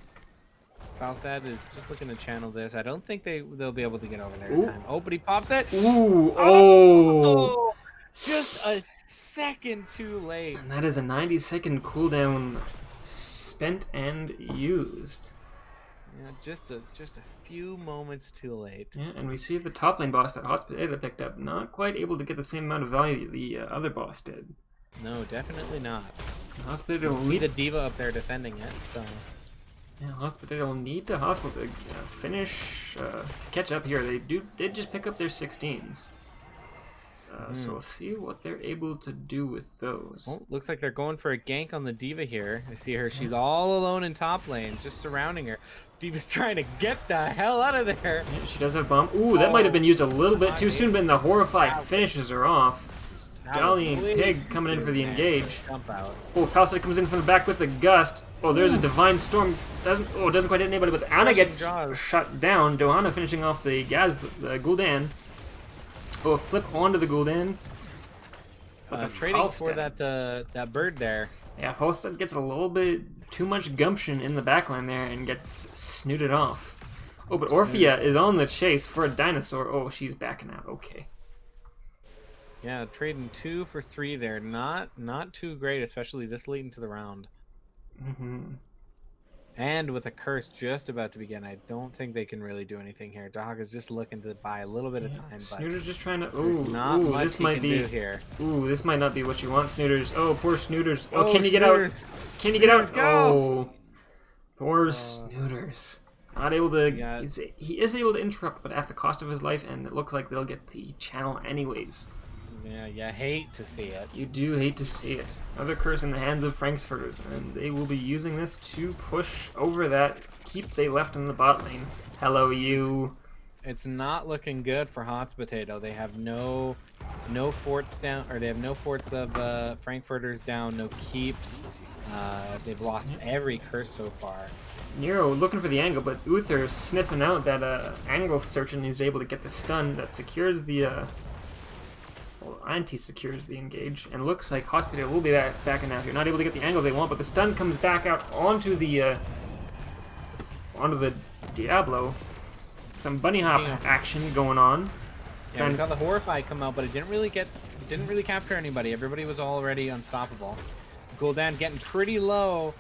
Falstad is just looking to channel this. I don't think they'll be able to get over there
Ooh.
in time. Oh, but he pops it.
Ooh, oh.
Oh, just a second too late.
And that is a 90-second cooldown spent and used.
Yeah, just a few moments too late.
Yeah, and we see the top lane boss that Hospitator picked up, not quite able to get the same amount of value the other boss did.
No, definitely not.
Hospitator will
See
need
the diva up there defending it. So
yeah, Hospitator will need to hustle to finish to catch up here. They did just pick up their 16s. So we'll see what they're able to do with those.
oh, looks like they're going for a gank on the diva here. I see her. She's all alone in top lane, just surrounding her. Diva's trying to get the hell out of there.
Yeah, she does have bomb. Ooh, that might have been used a little bit too soon, but the Horrify finishes her off. Dahlia and Pig coming in for the engage.
Jump out.
Oh, Falstad comes in from the back with a gust. Oh, there's a Divine Storm. Doesn't quite hit anybody, but Anna gets shut down. Johanna finishing off the Gul'dan. Oh, flip onto the Gul'dan.
Trading for that bird there.
Yeah, Falstad gets a little bit too much gumption in the backline there and gets snooted off. Oh, but Orphea is on the chase for a dinosaur. Oh, she's backing out. Okay.
Yeah, trading 2 for 3 there. Not too great, especially this late into the round.
Mm-hmm.
And with a curse just about to begin, I don't think they can really do anything here. Dog is just looking to buy a little bit of time, but
Snooter's just trying to.
there's not much
this
he
might
can
be
do here.
Ooh, this might not be what you want, Snooters. Oh, poor Snooters. Oh,
Oh,
can you get out?
Snooters.
Can you get out?
Snooters, go!
Oh, poor Snooters. Not able to.
Yeah.
He is able to interrupt, but at the cost of his life, and it looks like they'll get the channel anyways.
Yeah, you hate to see it.
You do hate to see it. Another curse in the hands of Furters, and they will be using this to push over that keep they left in the bot lane. Hello, you.
It's not looking good for Hot Potato. They have no forts down, or they have no forts of Frankfurters down, no keeps. They've lost every curse so far.
Nero looking for the angle, but Uther sniffing out that angle search, and he's able to get the stun that secures the anti-secures the engage, and looks like Hospitator will be backing out here. Not able to get the angle they want, but the stun comes back out onto the Diablo. Some bunny hop action going on.
Yeah, we saw the Horrify come out, but it didn't really capture anybody. Everybody was already unstoppable. Gul'dan getting pretty low.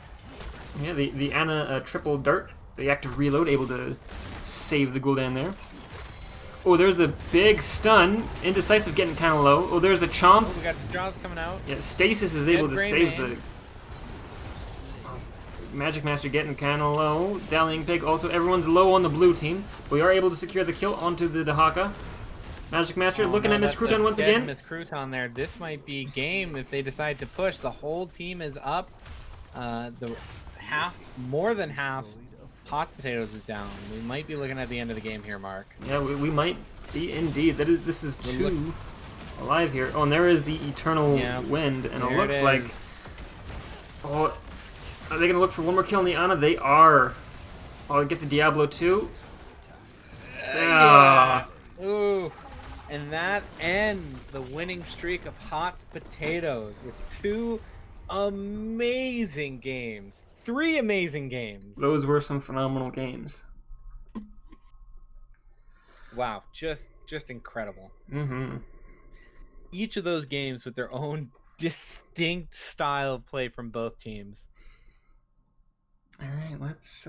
Yeah, the Anna triple dart, the active reload, able to save the Gul'dan there. Oh, there's the big stun. Indecisive getting kind of low. Oh, there's the chomp.
Oh, we got Jaws coming out.
Yeah, Stasis is able to
Gray
save
Man.
the Magic Master getting kind of low. Dallying Pig also, everyone's low on the blue team. We are able to secure the kill onto the Dahaka. Magic Master looking at Miss Crouton once again.
Miss Crouton there. This might be game if they decide to push. The whole team is up. More than half Hot Potatoes is down. We might be looking at the end of the game here, Mark.
Yeah, we might be indeed. This is two alive here. Oh, and there is the Eternal Wind, and it looks like. Oh, are they gonna look for one more kill on the Ana? They are. Oh, get the Diablo too.
Yeah. Ooh. And that ends the winning streak of Hot Potatoes with 2 amazing games. 3 amazing games.
Those were some phenomenal games.
Wow, just incredible.
Mm-hmm.
Each of those games with their own distinct style of play from both teams.
All right, let's.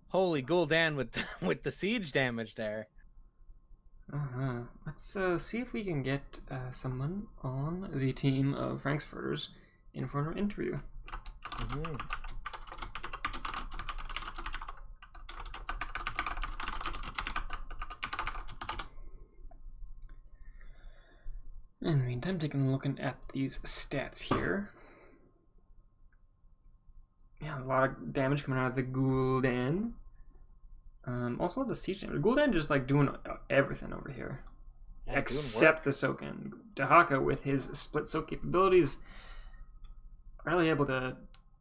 Holy Gul'dan with the siege damage there.
Let's see if we can get someone on the team of Frankfurters in for an interview.
Mm-hmm.
In the meantime, taking a look at these stats here. Yeah, a lot of damage coming out of the Gul'dan. Also the siege damage. Gul'dan just like doing everything over here.
Yeah,
except the Soken. Dahaka with his split soak capabilities really able to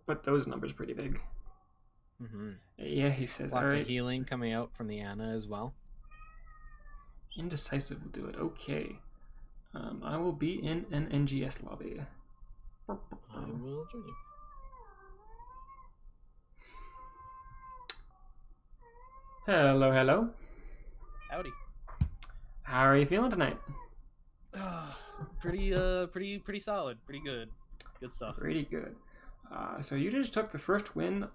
put those numbers pretty big.
Mm-hmm.
Yeah, he says.
Lots
All
of
right,
healing coming out from the Anna as well.
indecisive will do it. Okay. I will be in an NGS lobby.
I will join you.
Hello, hello.
Howdy.
How are you feeling tonight?
Pretty solid. Pretty good. Good stuff.
Pretty good. So you just took the first win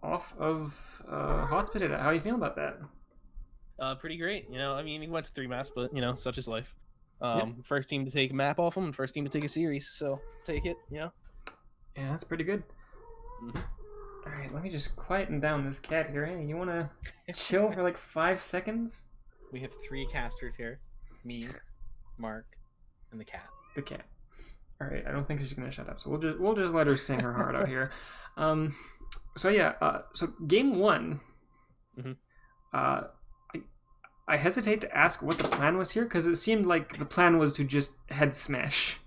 off of Hotspot. How are you feeling about that?
Pretty great. You know, I mean, he went to 3 maps, but you know, such is life.
Yep.
First team to take a map off him, and first team to take a series. So take it. You know.
Yeah, that's pretty good.
Mhm.
All right, let me just quieten down this cat here. Hey, you want to chill for like 5 seconds?
We have 3 casters here. Me, Mark, and the cat.
The cat. All right, I don't think she's gonna shut up, so we'll just let her sing her heart out here. So yeah, so game 1.
Mhm.
I hesitate to ask what the plan was here because it seemed like the plan was to just head smash.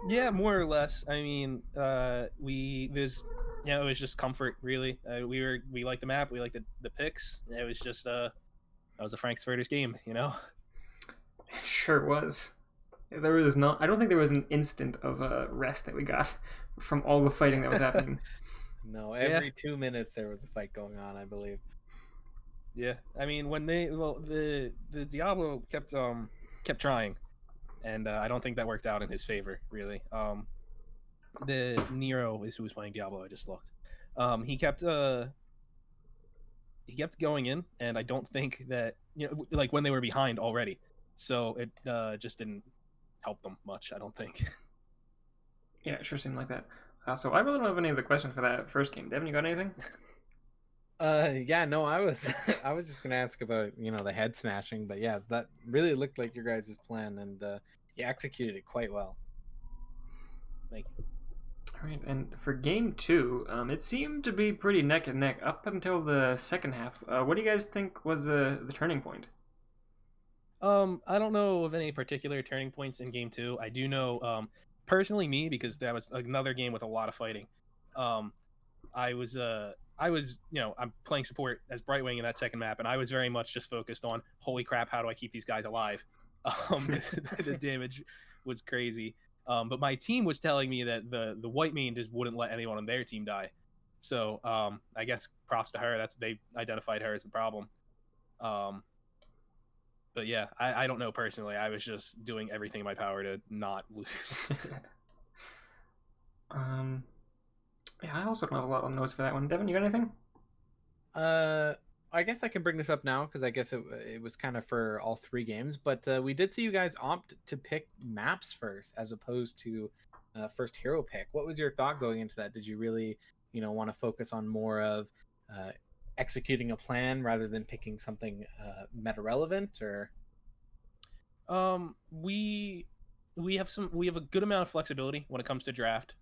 Yeah, more or less. I mean, it was just comfort, really. We liked the map, we liked the picks. It was just that was a Frank's Furters game, you know.
It sure was. There was not. I don't think there was an instant of rest that we got from all the fighting that was happening.
No, every 2 minutes there was a fight going on, I believe.
Yeah, I mean, when the Diablo kept trying, and I don't think that worked out in his favor, really. The Nero is who was playing Diablo. I just looked. He kept going in, and I don't think that, you know, like when they were behind already, so it just didn't help them much, I don't think.
Yeah, it sure seemed like that. So I really don't have any other questions for that first game. Devin, you got anything?
Yeah, no, I was I was just gonna ask about, you know, the head smashing, but yeah, that really looked like your guys' plan, and you executed it quite well.
Thank you.
All right, and for game 2, it seemed to be pretty neck and neck up until the second half. What do you guys think was the turning point?
I don't know of any particular turning points in game 2. I do know, personally, me, because that was another game with a lot of fighting. I was, you know, I'm playing support as Brightwing in that second map, and I was very much just focused on, holy crap, how do I keep these guys alive? The damage was crazy. But my team was telling me that the white main just wouldn't let anyone on their team die. So I guess props to her. They identified her as the problem. But yeah, I don't know personally. I was just doing everything in my power to not lose.
Yeah, I also don't have a lot of notes for that one. Devin, you got anything?
I guess I can bring this up now because I guess it was kind of for all 3 games, but we did see you guys opt to pick maps first as opposed to first hero pick. What was your thought going into that? Did you really, you know, want to focus on more of executing a plan rather than picking something meta relevant, or?
We have a good amount of flexibility when it comes to draft.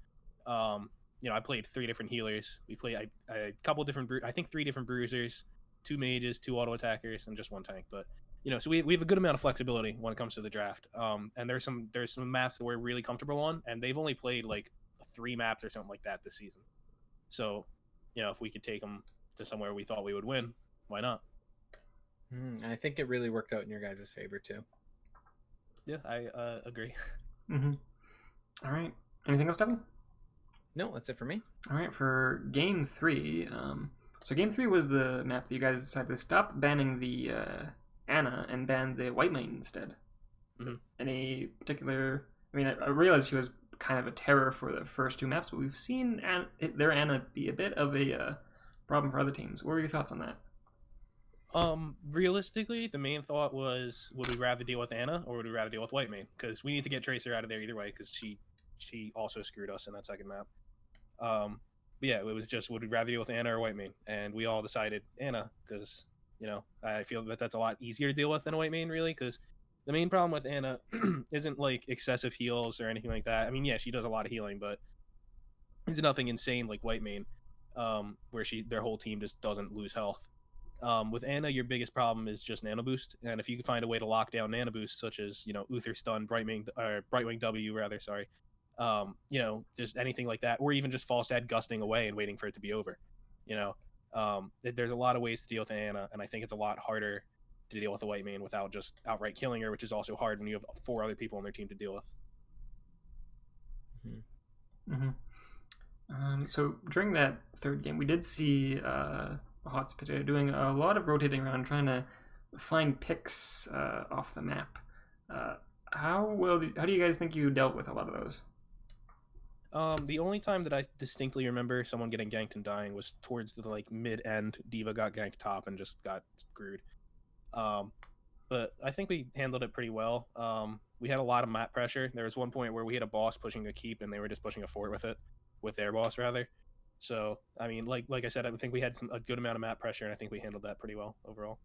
You know, I played 3 different healers. We played a couple different, I think 3 different bruisers, 2 mages, 2 auto attackers, and just 1 tank. But you know, so we have a good amount of flexibility when it comes to the draft. And there's some maps that we're really comfortable on, and they've only played like 3 maps or something like that this season. So, you know, if we could take them to somewhere we thought we would win, why not?
I think it really worked out in your guys' favor too.
Yeah, I agree.
Mm-hmm. All right. Anything else, Devin?
No, that's it for me.
All right, for game 3, so game 3 was the map that you guys decided to stop banning the Anna and ban the white main instead.
Mm-hmm.
Any particular? I mean, I realized she was kind of a terror for the first 2 maps, but we've seen their Anna be a bit of a problem for other teams. What were your thoughts on that?
Realistically, the main thought was, would we rather deal with Anna or would we rather deal with white main? Because we need to get Tracer out of there either way, because she also screwed us in that second map. But yeah, it was just, would we rather deal with Anna or white main? And we all decided Anna, because, you know, I feel that that's a lot easier to deal with than a white main, really, because the main problem with Anna isn't like excessive heals or anything like that. I mean, yeah, she does a lot of healing, but it's nothing insane like white main, where their whole team just doesn't lose health. With Anna, your biggest problem is just nano boost, and if you can find a way to lock down nano boost, such as, you know, Uther stun, Brightwing W, rather, sorry, Just anything like that, or even just Falstad gusting away and waiting for it to be over. There's a lot of ways to deal with Anna, and I think it's a lot harder to deal with a white main without just outright killing her, which is also hard when you have 4 other people on their team to deal with.
So during that third game, we did see Hot Potato doing a lot of rotating around, trying to find picks off the map. How do you guys think you dealt with a lot of those?
The only time that I distinctly remember someone getting ganked and dying was towards the mid-end. Diva got ganked top and just got screwed. But I think we handled it pretty well. We had a lot of map pressure. There was one point where we had a boss pushing a keep, and they were just pushing a fort with their boss rather. So I mean, like I said, I think we had a good amount of map pressure, and I think we handled that pretty well overall.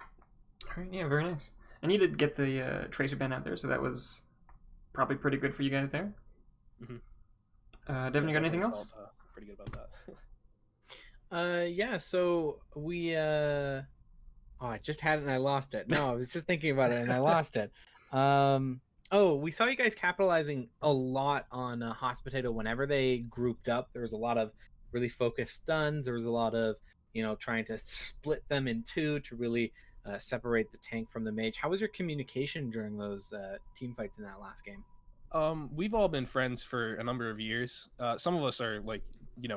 All right, yeah, very nice. And you did get the tracer ban out there, so that was probably pretty good for you guys there. Devin, you got anything else?
Pretty good about that.
Yeah. So we I just had it and I lost it. No, I was just thinking about it and I lost it. We saw you guys capitalizing a lot on Hot Potato whenever they grouped up. There was a lot of really focused stuns. There was a lot of trying to split them in two to really separate the tank from the mage. How was your communication during those team fights in that last game?
We've all been friends for a number of years. Some of us are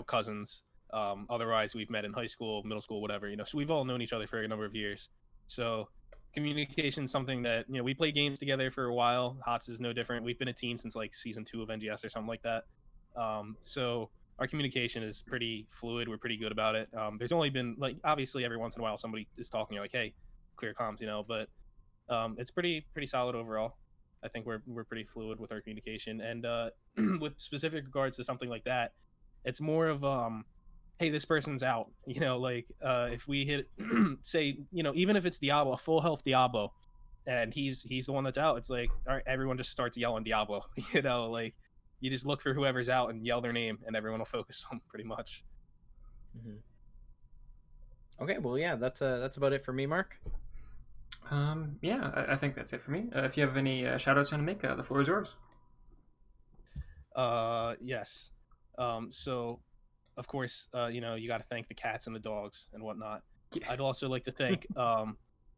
cousins. Otherwise, we've met in high school, middle school, whatever. So we've all known each other for a number of years. So communication is something that we play games together for a while. HOTS is no different. We've been a team since season 2 of NGS or something like that. So our communication is pretty fluid. We're pretty good about it. There's only been obviously every once in a while somebody is talking. You're like, hey, clear comms, but it's pretty solid overall. I think we're pretty fluid with our communication, and with specific regards to something like that, it's more of hey, this person's out. If we hit say even if it's Diablo, a full health Diablo, and he's the one that's out, it's like, all right, everyone just starts yelling Diablo. You just look for whoever's out and yell their name, and everyone will focus on them pretty much.
Okay, well, yeah, that's about it for me, Mark.
Yeah, I think that's it for me. If you have any shout outs you want to make, the floor is yours.
Yes. So, of course, you got to thank the cats and the dogs and whatnot. Yeah. I'd also like to thank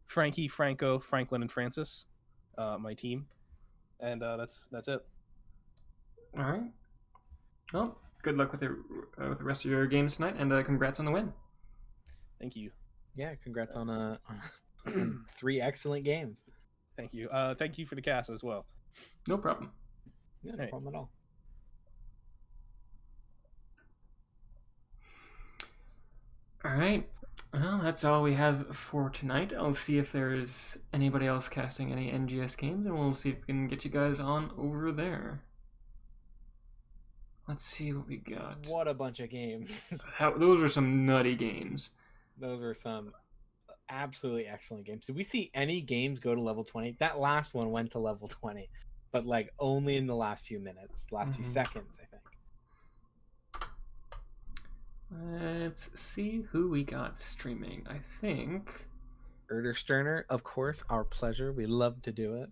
Frankie, Franco, Franklin, and Francis, my team. And that's it.
All right. Well, good luck with the rest of your games tonight, and congrats on the win.
Thank you.
Yeah, congrats on 3 excellent games.
Thank you. Thank you for the cast as well.
No problem.
Yeah, no problem at all.
All right. Well, that's all we have for tonight. I'll see if there's anybody else casting any NGS games, and we'll see if we can get you guys on over there. Let's see what we got.
What a bunch of games.
Those are some nutty games.
Those are some absolutely excellent games. Did we see any games go to level 20? That last one went to level 20, but only in the last few minutes, few seconds, I think.
Let's see who we got streaming. I think
Sterner, of course, our pleasure. We love to do it.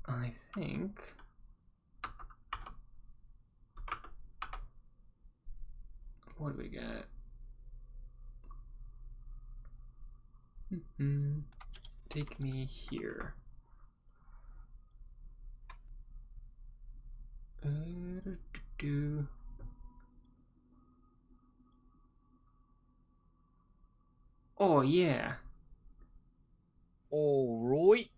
I think what do we got? Take me here. Oh yeah.
All right.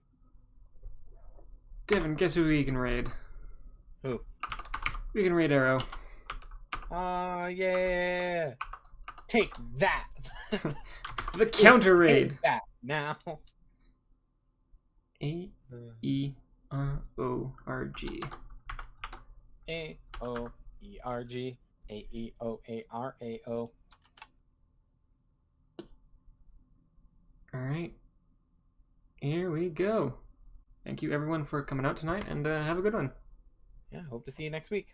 Devin, guess who we can raid?
Who?
We can raid Arrow.
Yeah. Take that.
The counter raid.
Take that now.
AERORG.
AOERG. AEOARAO.
All right. Here we go. Thank you everyone for coming out tonight, and have a good one.
Yeah, hope to see you next week.